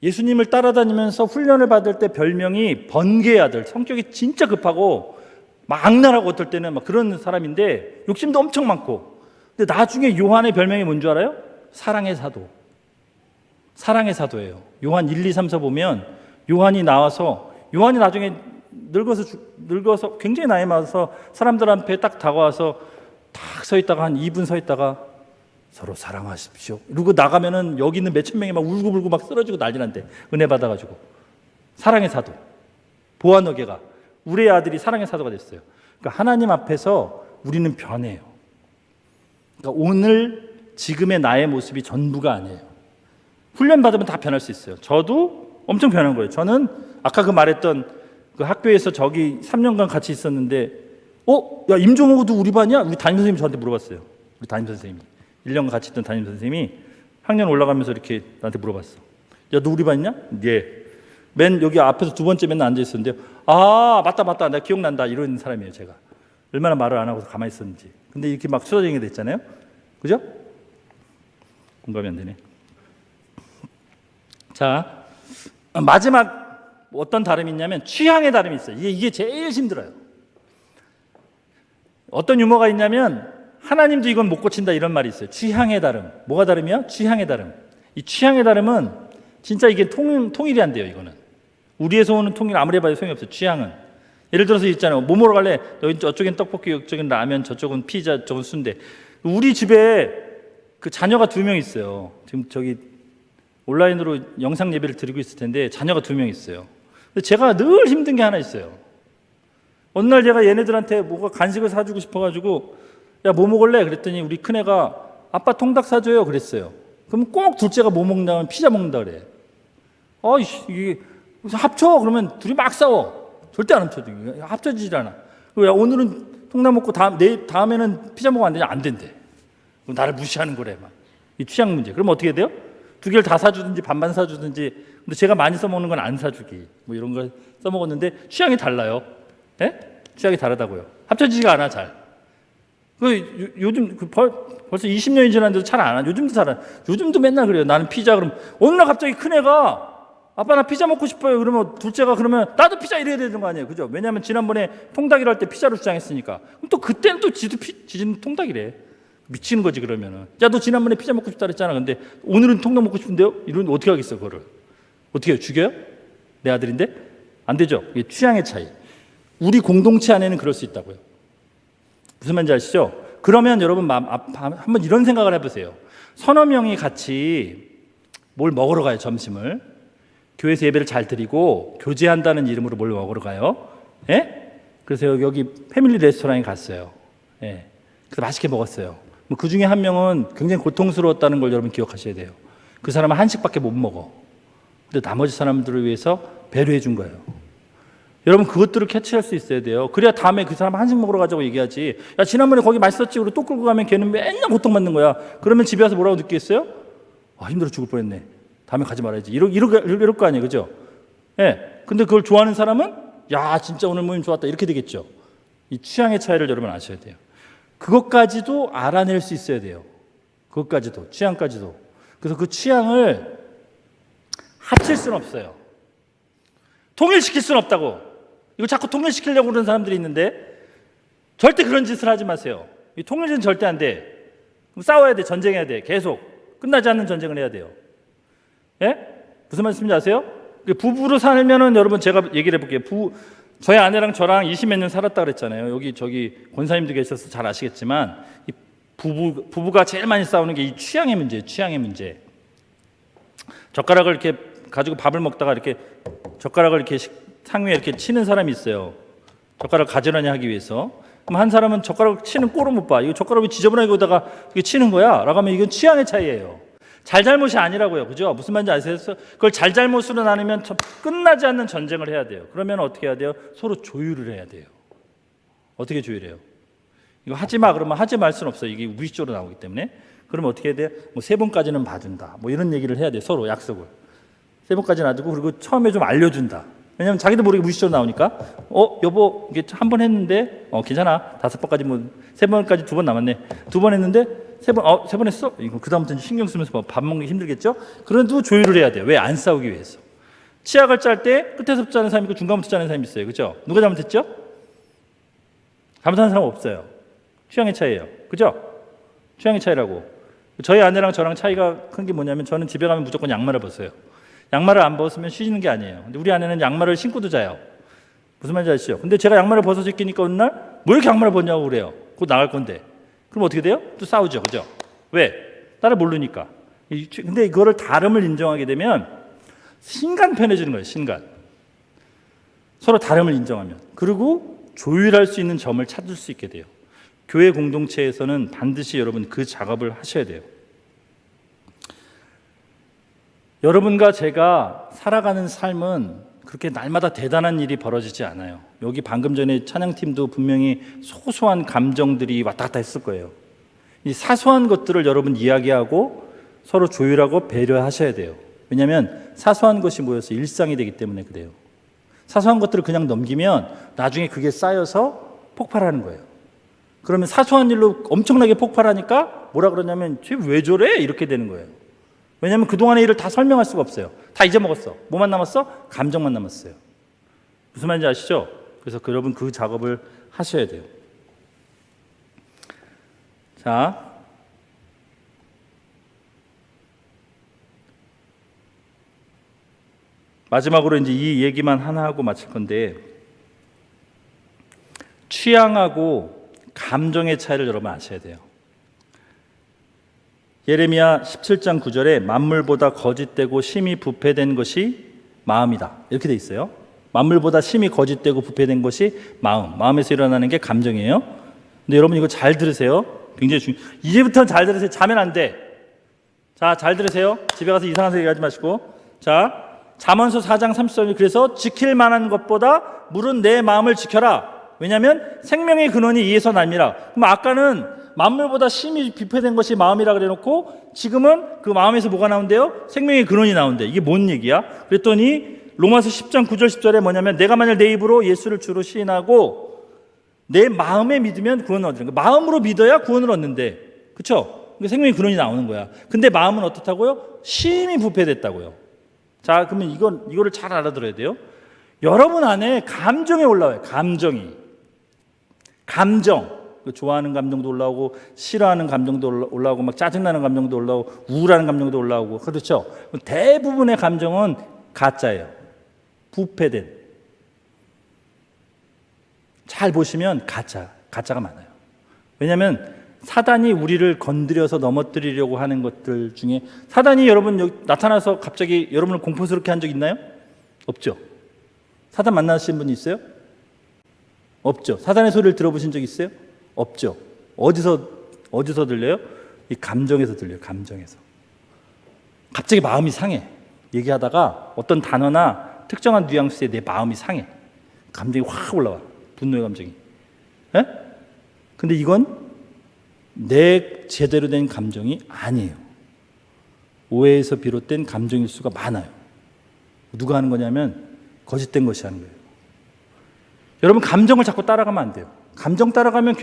예수님을 따라다니면서 훈련을 받을 때 별명이 번개의 아들. 성격이 진짜 급하고 막 악랄하고 어떨 때는 막 그런 사람인데 욕심도 엄청 많고. 근데 나중에 요한의 별명이 뭔 줄 알아요? 사랑의 사도. 사랑의 사도예요. 요한 1, 2, 3, 4 보면 요한이 나와서 요한이 나중에 늙어서 굉장히 나이 많아서 사람들 앞에 딱 다가와서 딱 서 있다가 한 2분 서 있다가 서로 사랑하십시오. 그리고 나가면은 여기 있는 몇천 명이 막 울고불고 막 쓰러지고 난리 난대. 은혜 받아가지고. 사랑의 사도. 보아너게가 우리의 아들이 사랑의 사도가 됐어요. 그러니까 하나님 앞에서 우리는 변해요. 그러니까 오늘 지금의 나의 모습이 전부가 아니에요. 훈련 받으면 다 변할 수 있어요. 저도 엄청 변한 거예요. 저는 아까 그 말했던 그 학교에서 저기 3년간 같이 있었는데 야 임종호도 우리 반이야? 우리 담임선생님이 저한테 물어봤어요. 우리 담임선생님이 1년 같이 있던 담임선생님이 학년 올라가면서 이렇게 나한테 물어봤어. 야 너 우리 반이냐? 예. 맨 여기 앞에서 두 번째 맨날 앉아 있었는데 아 맞다 나 기억난다 이런 사람이에요. 제가 얼마나 말을 안 하고서 가만히 있었는지. 근데 이렇게 막 수다쟁이가 됐잖아요. 그죠? 공감이 안 되네. 자, 마지막 어떤 다름이 있냐면 취향의 다름이 있어요. 이게 제일 힘들어요. 어떤 유머가 있냐면 하나님도 이건 못 고친다 이런 말이 있어요. 취향의 다름. 뭐가 다름이야? 취향의 다름. 이 취향의 다름은 진짜 이게 통일이 안 돼요. 이거는 우리에서 오는 통일 아무리 해봐도 소용이 없어요. 취향은 예를 들어서 있잖아요. 뭐 먹으러 갈래? 여기 저쪽엔 떡볶이, 이쪽엔 라면, 저쪽은 피자, 저쪽은 순대. 우리 집에 그 자녀가 2명 있어요. 지금 저기 온라인으로 영상 예배를 드리고 있을 텐데 자녀가 2명 있어요. 근데 제가 늘 힘든 게 하나 있어요. 어느 날 제가 얘네들한테 뭐가 간식을 사주고 싶어가지고 야 뭐 먹을래? 그랬더니 우리 큰애가 아빠 통닭 사줘요 그랬어요. 그럼 꼭 둘째가 뭐 먹는다면 피자 먹는다 그래. 이게 합쳐 그러면 둘이 막 싸워. 절대 안 합쳐져. 합쳐지질 않아. 야 오늘은 통닭 먹고 다음에는 피자 먹으면 안 되냐? 안 된대. 그럼 나를 무시하는 거래 막. 이 취향 문제. 그럼 어떻게 돼요? 2개를 다 사주든지 반반 사주든지. 근데 제가 많이 써먹는 건 안 사주기. 뭐 이런 걸 써먹었는데 취향이 달라요. 예? 취향이 다르다고요. 합쳐지지가 않아 잘. 요즘 벌써 20년이 지났는데도 잘 안 하죠. 요즘도 잘 안. 요즘도 맨날 그래요. 나는 피자 그럼 어느 날 갑자기 큰애가 아빠 나 피자 먹고 싶어요. 그러면 둘째가 그러면 나도 피자 이래야 되는 거 아니에요. 그죠? 왜냐하면 지난번에 통닭이라 할 때 피자를 주장했으니까. 그럼 또 그때는 또 지는 통닭이래. 미치는 거지 그러면은. 야 너 지난번에 피자 먹고 싶다 그랬잖아. 근데 오늘은 통닭 먹고 싶은데요? 이러면 어떻게 하겠어 그거를. 어떻게 해요? 죽여요? 내 아들인데? 안 되죠. 이게 취향의 차이. 우리 공동체 안에는 그럴 수 있다고요. 무슨 말인지 아시죠? 그러면 여러분 한번 이런 생각을 해보세요. 서너 명이 같이 뭘 먹으러 가요. 점심을. 교회에서 예배를 잘 드리고 교제한다는 이름으로 뭘 먹으러 가요. 예? 그래서 여기 패밀리 레스토랑에 갔어요. 예. 그래서 맛있게 먹었어요. 그 중에 한 명은 굉장히 고통스러웠다는 걸 여러분 기억하셔야 돼요. 그 사람은 한식밖에 못 먹어. 근데 나머지 사람들을 위해서 배려해 준 거예요. 여러분 그것들을 캐치할 수 있어야 돼요. 그래야 다음에 그 사람 한식 먹으러 가자고 얘기하지. 야 지난번에 거기 맛있었지. 그리고 또 끌고 가면 걔는 맨날 고통받는 거야. 그러면 집에 와서 뭐라고 느끼겠어요? 힘들어 죽을 뻔했네. 다음에 가지 말아야지. 이럴 거 아니에요. 그죠? 예. 근데 그걸 좋아하는 사람은 야 진짜 오늘 모임 좋았다. 이렇게 되겠죠. 이 취향의 차이를 여러분 아셔야 돼요. 그것까지도 알아낼 수 있어야 돼요. 그것까지도. 취향까지도. 그래서 그 취향을 합칠 수는 없어요. 통일시킬 수는 없다고. 이거 자꾸 통일시키려고 그러는 사람들이 있는데 절대 그런 짓을 하지 마세요. 이 통일은 절대 안 돼. 싸워야 돼. 전쟁해야 돼. 계속. 끝나지 않는 전쟁을 해야 돼요. 예? 무슨 말씀인지 아세요? 부부로 살면은 여러분 제가 얘기를 해볼게요. 저희 아내랑 저랑 20몇 년 살았다 그랬잖아요. 여기 저기 권사님도 계셔서 잘 아시겠지만 이 부부가 제일 많이 싸우는 게 이 취향의 문제예요. 취향의 문제. 젓가락을 이렇게 가지고 밥을 먹다가 이렇게 젓가락을 이렇게 상 위에 이렇게 치는 사람이 있어요. 젓가락 가지런히 하기 위해서. 그럼 한 사람은 젓가락 치는 꼴을 못 봐. 이거 젓가락이 지저분하게 오다가 이게 치는 거야 라고 하면 이건 취향의 차이예요. 잘잘못이 아니라고요. 그죠? 무슨 말인지 아세요? 그걸 잘잘못으로 나누면 끝나지 않는 전쟁을 해야 돼요. 그러면 어떻게 해야 돼요? 서로 조율을 해야 돼요. 어떻게 조율해요? 이거 하지 마 그러면 하지 말 수는 없어요. 이게 무의식적으로 나오기 때문에. 그러면 어떻게 해야 돼요? 뭐 3번까지는 봐준다. 뭐 이런 얘기를 해야 돼요. 서로 약속을. 3번까지는 놔두고 그리고 처음에 좀 알려준다. 왜냐면 자기도 모르게 무의식적으로 나오니까 여보 이게 한 번 했는데 괜찮아. 5번까지 뭐 3번까지 2번 남았네. 2번 했는데 3번 3번 했어? 이거 그다음부터는 신경 쓰면서 밥 먹는 게 힘들겠죠? 그래도 조율을 해야 돼요. 왜? 안 싸우기 위해서. 치약을 짤 때 끝에서 짜는 사람이 있고 중간부터 짜는 사람이 있어요. 그죠? 누가 잘못했죠? 잘못하는 사람 없어요. 취향의 차이예요. 그죠? 취향의 차이라고. 저희 아내랑 저랑 차이가 큰 게 뭐냐면 저는 집에 가면 무조건 양말을 벗어요. 양말을 안 벗으면 쉬는 게 아니에요. 근데 우리 아내는 양말을 신고도 자요. 무슨 말인지 아시죠? 근데 제가 양말을 벗어서 끼니까 어느 날 뭐 이렇게 양말을 벗냐고 그래요. 곧 나갈 건데. 그럼 어떻게 돼요? 또 싸우죠. 그죠? 왜? 나를 모르니까. 근데 이거를 다름을 인정하게 되면 신간 편해지는 거예요. 신간. 서로 다름을 인정하면. 그리고 조율할 수 있는 점을 찾을 수 있게 돼요. 교회 공동체에서는 반드시 여러분 그 작업을 하셔야 돼요. 여러분과 제가 살아가는 삶은 그렇게 날마다 대단한 일이 벌어지지 않아요. 여기 방금 전에 찬양팀도 분명히 소소한 감정들이 왔다 갔다 했을 거예요. 이 사소한 것들을 여러분 이야기하고 서로 조율하고 배려하셔야 돼요. 왜냐하면 사소한 것이 모여서 일상이 되기 때문에 그래요. 사소한 것들을 그냥 넘기면 나중에 그게 쌓여서 폭발하는 거예요. 그러면 사소한 일로 엄청나게 폭발하니까 뭐라 그러냐면 쟤 왜 저래? 이렇게 되는 거예요. 왜냐하면 그동안의 일을 다 설명할 수가 없어요. 다 잊어먹었어. 뭐만 남았어? 감정만 남았어요. 무슨 말인지 아시죠? 그래서 여러분 그 작업을 하셔야 돼요. 자, 마지막으로 이제 이 얘기만 하나 하고 마칠 건데, 취향하고 감정의 차이를 여러분 아셔야 돼요. 예레미야 17장 9절에 만물보다 거짓되고 심히 부패된 것이 마음이다. 이렇게 돼 있어요. 만물보다 심히 거짓되고 부패된 것이 마음에서 일어나는 게 감정이에요. 근데 여러분 이거 잘 들으세요. 굉장히 이제부터는 잘 들으세요. 자면 안 돼. 자, 잘 들으세요. 집에 가서 이상한 소리 하지 마시고. 자, 잠언서 4장 30절 그래서 지킬 만한 것보다 물은 내 마음을 지켜라. 왜냐하면 생명의 근원이 이에서 납니다. 그럼 아까는 만물보다 심히 부패된 것이 마음이라 그래놓고 지금은 그 마음에서 뭐가 나온대요? 생명의 근원이 나온대. 이게 뭔 얘기야? 그랬더니 로마서 10장 9절 10절에 뭐냐면 내가 만약 내 입으로 예수를 주로 시인하고 내 마음에 믿으면 구원을 얻는 거야. 마음으로 믿어야 구원을 얻는데, 그렇죠? 생명의 근원이 나오는 거야. 근데 마음은 어떻다고요? 심히 부패됐다고요. 자, 그러면 이거를 잘 알아들어야 돼요. 여러분 안에 감정이 올라와요. 감정. 좋아하는 감정도 올라오고 싫어하는 감정도 올라오고 막 짜증나는 감정도 올라오고 우울한 감정도 올라오고 그렇죠. 대부분의 감정은 가짜예요. 부패된. 잘 보시면 가짜가 많아요. 왜냐하면 사단이 우리를 건드려서 넘어뜨리려고 하는 것들 중에 사단이 여러분 여기 나타나서 갑자기 여러분을 공포스럽게 한 적 있나요? 없죠. 사단 만나신 분 있어요? 없죠. 사단의 소리를 들어보신 적 있어요? 없죠. 어디서 들려요? 이 감정에서 들려요. 감정에서. 갑자기 마음이 상해. 얘기하다가 어떤 단어나 특정한 뉘앙스에 내 마음이 상해. 감정이 확 올라와. 분노의 감정이. 에? 근데 이건 내 제대로 된 감정이 아니에요. 오해에서 비롯된 감정일 수가 많아요. 누가 하는 거냐면 거짓된 것이 하는 거예요. 여러분 감정을 자꾸 따라가면 안 돼요. 감정 따라가면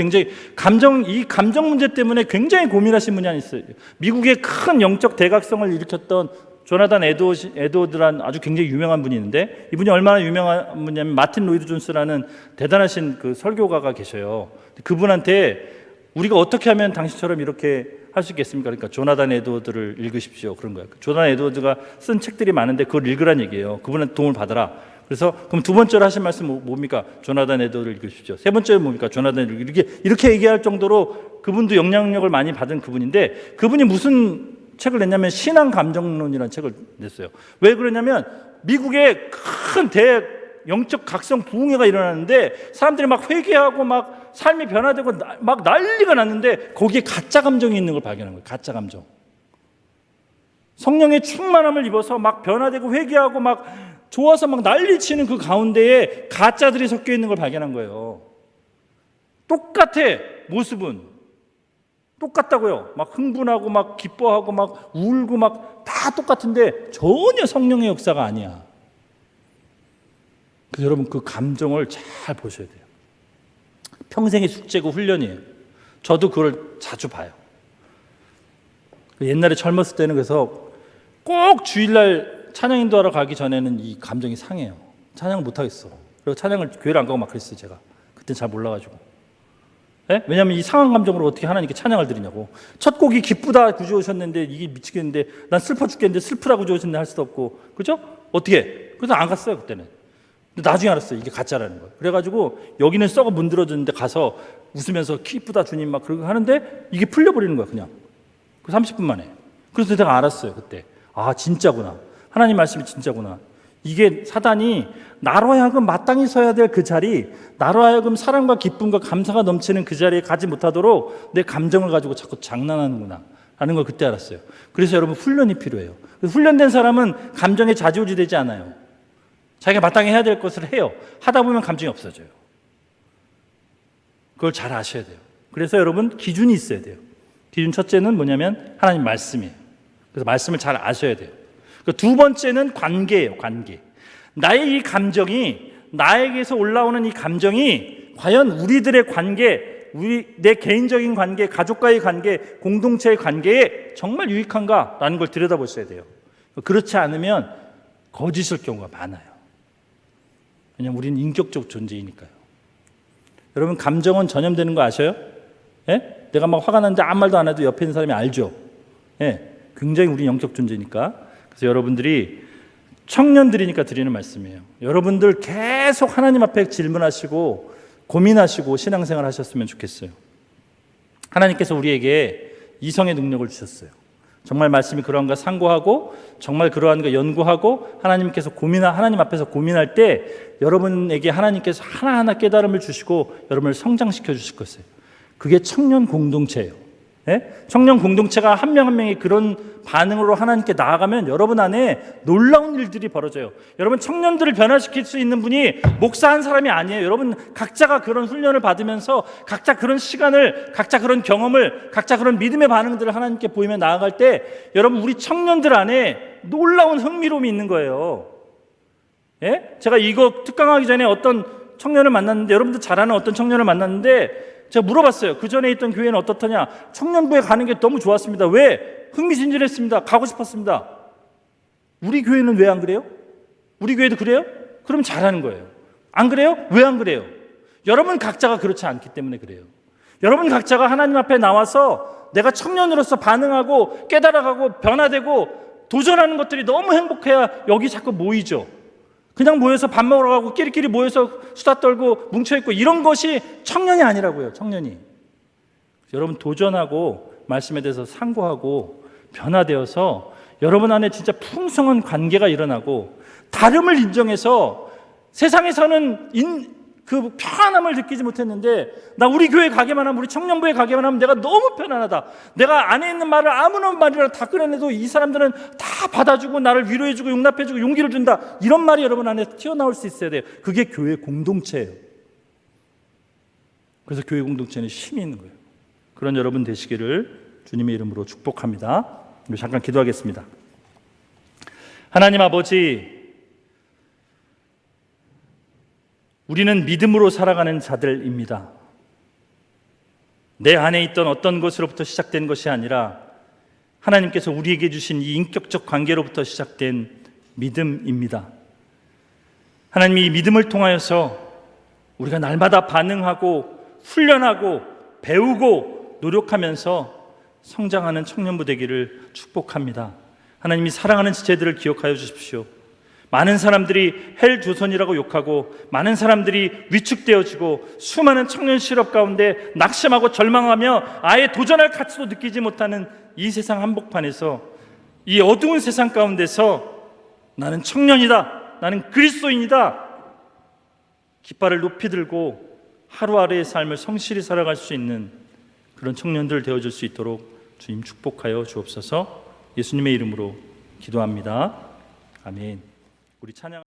이 감정 문제 때문에 굉장히 고민하신 분이 하나 있어요. 미국의 큰 영적 대각성을 일으켰던 조나단 에드워드라는 아주 굉장히 유명한 분이 있는데 이분이 얼마나 유명한 분이냐면 마틴 로이드 존스라는 대단하신 그 설교가가 계셔요. 그분한테 우리가 어떻게 하면 당신처럼 이렇게 할 수 있겠습니까? 그러니까 조나단 에드워드를 읽으십시오. 그런 거예요. 조나단 에드워드가 쓴 책들이 많은데 그걸 읽으란 얘기예요. 그분한테 도움을 받아라. 그래서 그럼 두 번째로 하신 말씀 뭡니까? 조나단 에드워드를 읽으십시오. 세 번째는 뭡니까? 조나단 에드워드 이렇게 얘기할 정도로 그분도 영향력을 많이 받은 그분인데 그분이 무슨 책을 냈냐면 신앙 감정론이라는 책을 냈어요. 왜 그러냐면 미국의 큰 영적 각성 부흥회가 일어나는데 사람들이 막 회개하고 막 삶이 변화되고 막 난리가 났는데 거기에 가짜 감정이 있는 걸 발견한 거예요. 가짜 감정. 성령의 충만함을 입어서 막 변화되고 회개하고 막 좋아서 막 난리치는 그 가운데에 가짜들이 섞여 있는 걸 발견한 거예요. 똑같아. 모습은 똑같다고요. 막 흥분하고 막 기뻐하고 막 울고 막 다 똑같은데 전혀 성령의 역사가 아니야. 그래서 여러분 그 감정을 잘 보셔야 돼요. 평생의 숙제고 훈련이에요. 저도 그걸 자주 봐요. 옛날에 젊었을 때는 그래서 꼭 주일날 찬양 인도하러 가기 전에는 이 감정이 상해요. 찬양을 못 하겠어. 그리고 찬양을 교회를 안 가고 막 그랬어요. 제가 그때는 잘 몰라가지고. 네? 왜냐하면 이 상한 감정으로 어떻게 하나님께 찬양을 드리냐고. 첫 곡이 기쁘다 구주오셨는데 이게 미치겠는데 난 슬퍼 죽겠는데 슬프라 구주오셨는데 할 수도 없고, 그죠? 어떻게? 그래서 안 갔어요 그때는. 근데 나중에 알았어요 이게 가짜라는 거예요. 그래가지고 여기는 썩어 문드러졌는데 가서 웃으면서 기쁘다 주님 막 그러고 하는데 이게 풀려버리는 거야 그냥. 그 30분 만에. 그래서 내가 알았어요 그때. 아 진짜구나. 하나님 말씀이 진짜구나. 이게 사단이 나로 하여금 마땅히 서야 될 그 자리, 나로 하여금 사랑과 기쁨과 감사가 넘치는 그 자리에 가지 못하도록 내 감정을 가지고 자꾸 장난하는구나 라는 걸 그때 알았어요. 그래서 여러분 훈련이 필요해요. 훈련된 사람은 감정에 좌지우지 되지 않아요. 자기가 마땅히 해야 될 것을 해요. 하다 보면 감정이 없어져요. 그걸 잘 아셔야 돼요. 그래서 여러분 기준이 있어야 돼요. 기준 첫째는 뭐냐면 하나님 말씀이에요. 그래서 말씀을 잘 아셔야 돼요. 두 번째는 관계예요. 관계. 나의 이 감정이, 나에게서 올라오는 이 감정이 과연 우리들의 관계, 내 개인적인 관계, 가족과의 관계, 공동체의 관계에 정말 유익한가라는 걸 들여다보셔야 돼요. 그렇지 않으면 거짓일 경우가 많아요. 왜냐하면 우리는 인격적 존재이니까요. 여러분 감정은 전염되는 거 아셔요? 예? 내가 막 화가 나는데 아무 말도 안 해도 옆에 있는 사람이 알죠? 예. 굉장히 우리 영적 존재니까. 그래서 여러분들이 청년들이니까 드리는 말씀이에요. 여러분들 계속 하나님 앞에 질문하시고 고민하시고 신앙생활 하셨으면 좋겠어요. 하나님께서 우리에게 이성의 능력을 주셨어요. 정말 말씀이 그러한가 상고하고 정말 그러한가 연구하고 하나님 앞에서 고민할 때 여러분에게 하나님께서 하나하나 깨달음을 주시고 여러분을 성장시켜 주실 것이에요. 그게 청년 공동체예요. 예? 청년 공동체가 한 명 한 명이 그런 반응으로 하나님께 나아가면 여러분 안에 놀라운 일들이 벌어져요. 여러분 청년들을 변화시킬 수 있는 분이 목사 한 사람이 아니에요. 여러분 각자가 그런 훈련을 받으면서 각자 그런 시간을, 각자 그런 경험을, 각자 그런 믿음의 반응들을 하나님께 보이며 나아갈 때 여러분 우리 청년들 안에 놀라운 흥미로움이 있는 거예요. 예? 제가 이거 특강하기 전에 어떤 청년을 만났는데, 여러분들 잘 아는 어떤 청년을 만났는데 제가 물어봤어요. 그 전에 있던 교회는 어떻더냐? 청년부에 가는 게 너무 좋았습니다. 왜? 흥미진진했습니다. 가고 싶었습니다. 우리 교회는 왜 안 그래요? 우리 교회도 그래요? 그럼 잘하는 거예요. 안 그래요? 왜 안 그래요? 여러분 각자가 그렇지 않기 때문에 그래요. 여러분 각자가 하나님 앞에 나와서 내가 청년으로서 반응하고 깨달아가고 변화되고 도전하는 것들이 너무 행복해야 여기 자꾸 모이죠. 그냥 모여서 밥 먹으러 가고 끼리끼리 모여서 수다 떨고 뭉쳐있고 이런 것이 청년이 아니라고요. 청년이. 여러분 도전하고 말씀에 대해서 상고하고 변화되어서 여러분 안에 진짜 풍성한 관계가 일어나고 다름을 인정해서 세상에서는 그 편안함을 느끼지 못했는데 나 우리 교회 가게만 하면, 우리 청년부에 가게만 하면 내가 너무 편안하다. 내가 안에 있는 말을 아무나 말이라도 다 꺼내내도 이 사람들은 다 받아주고 나를 위로해주고 용납해주고 용기를 준다. 이런 말이 여러분 안에 튀어나올 수 있어야 돼요. 그게 교회 공동체예요. 그래서 교회 공동체는 힘이 있는 거예요. 그런 여러분 되시기를 주님의 이름으로 축복합니다. 우리 잠깐 기도하겠습니다. 하나님 아버지, 우리는 믿음으로 살아가는 자들입니다. 내 안에 있던 어떤 것으로부터 시작된 것이 아니라 하나님께서 우리에게 주신 이 인격적 관계로부터 시작된 믿음입니다. 하나님, 이 믿음을 통하여서 우리가 날마다 반응하고 훈련하고 배우고 노력하면서 성장하는 청년부 되기를 축복합니다. 하나님이 사랑하는 지체들을 기억하여 주십시오. 많은 사람들이 헬조선이라고 욕하고 많은 사람들이 위축되어지고 수많은 청년 실업 가운데 낙심하고 절망하며 아예 도전할 가치도 느끼지 못하는 이 세상 한복판에서, 이 어두운 세상 가운데서 나는 청년이다, 나는 그리스도인이다, 깃발을 높이 들고 하루하루의 삶을 성실히 살아갈 수 있는 그런 청년들 되어줄 수 있도록 주님 축복하여 주옵소서. 예수님의 이름으로 기도합니다. 아멘. 우리 찬양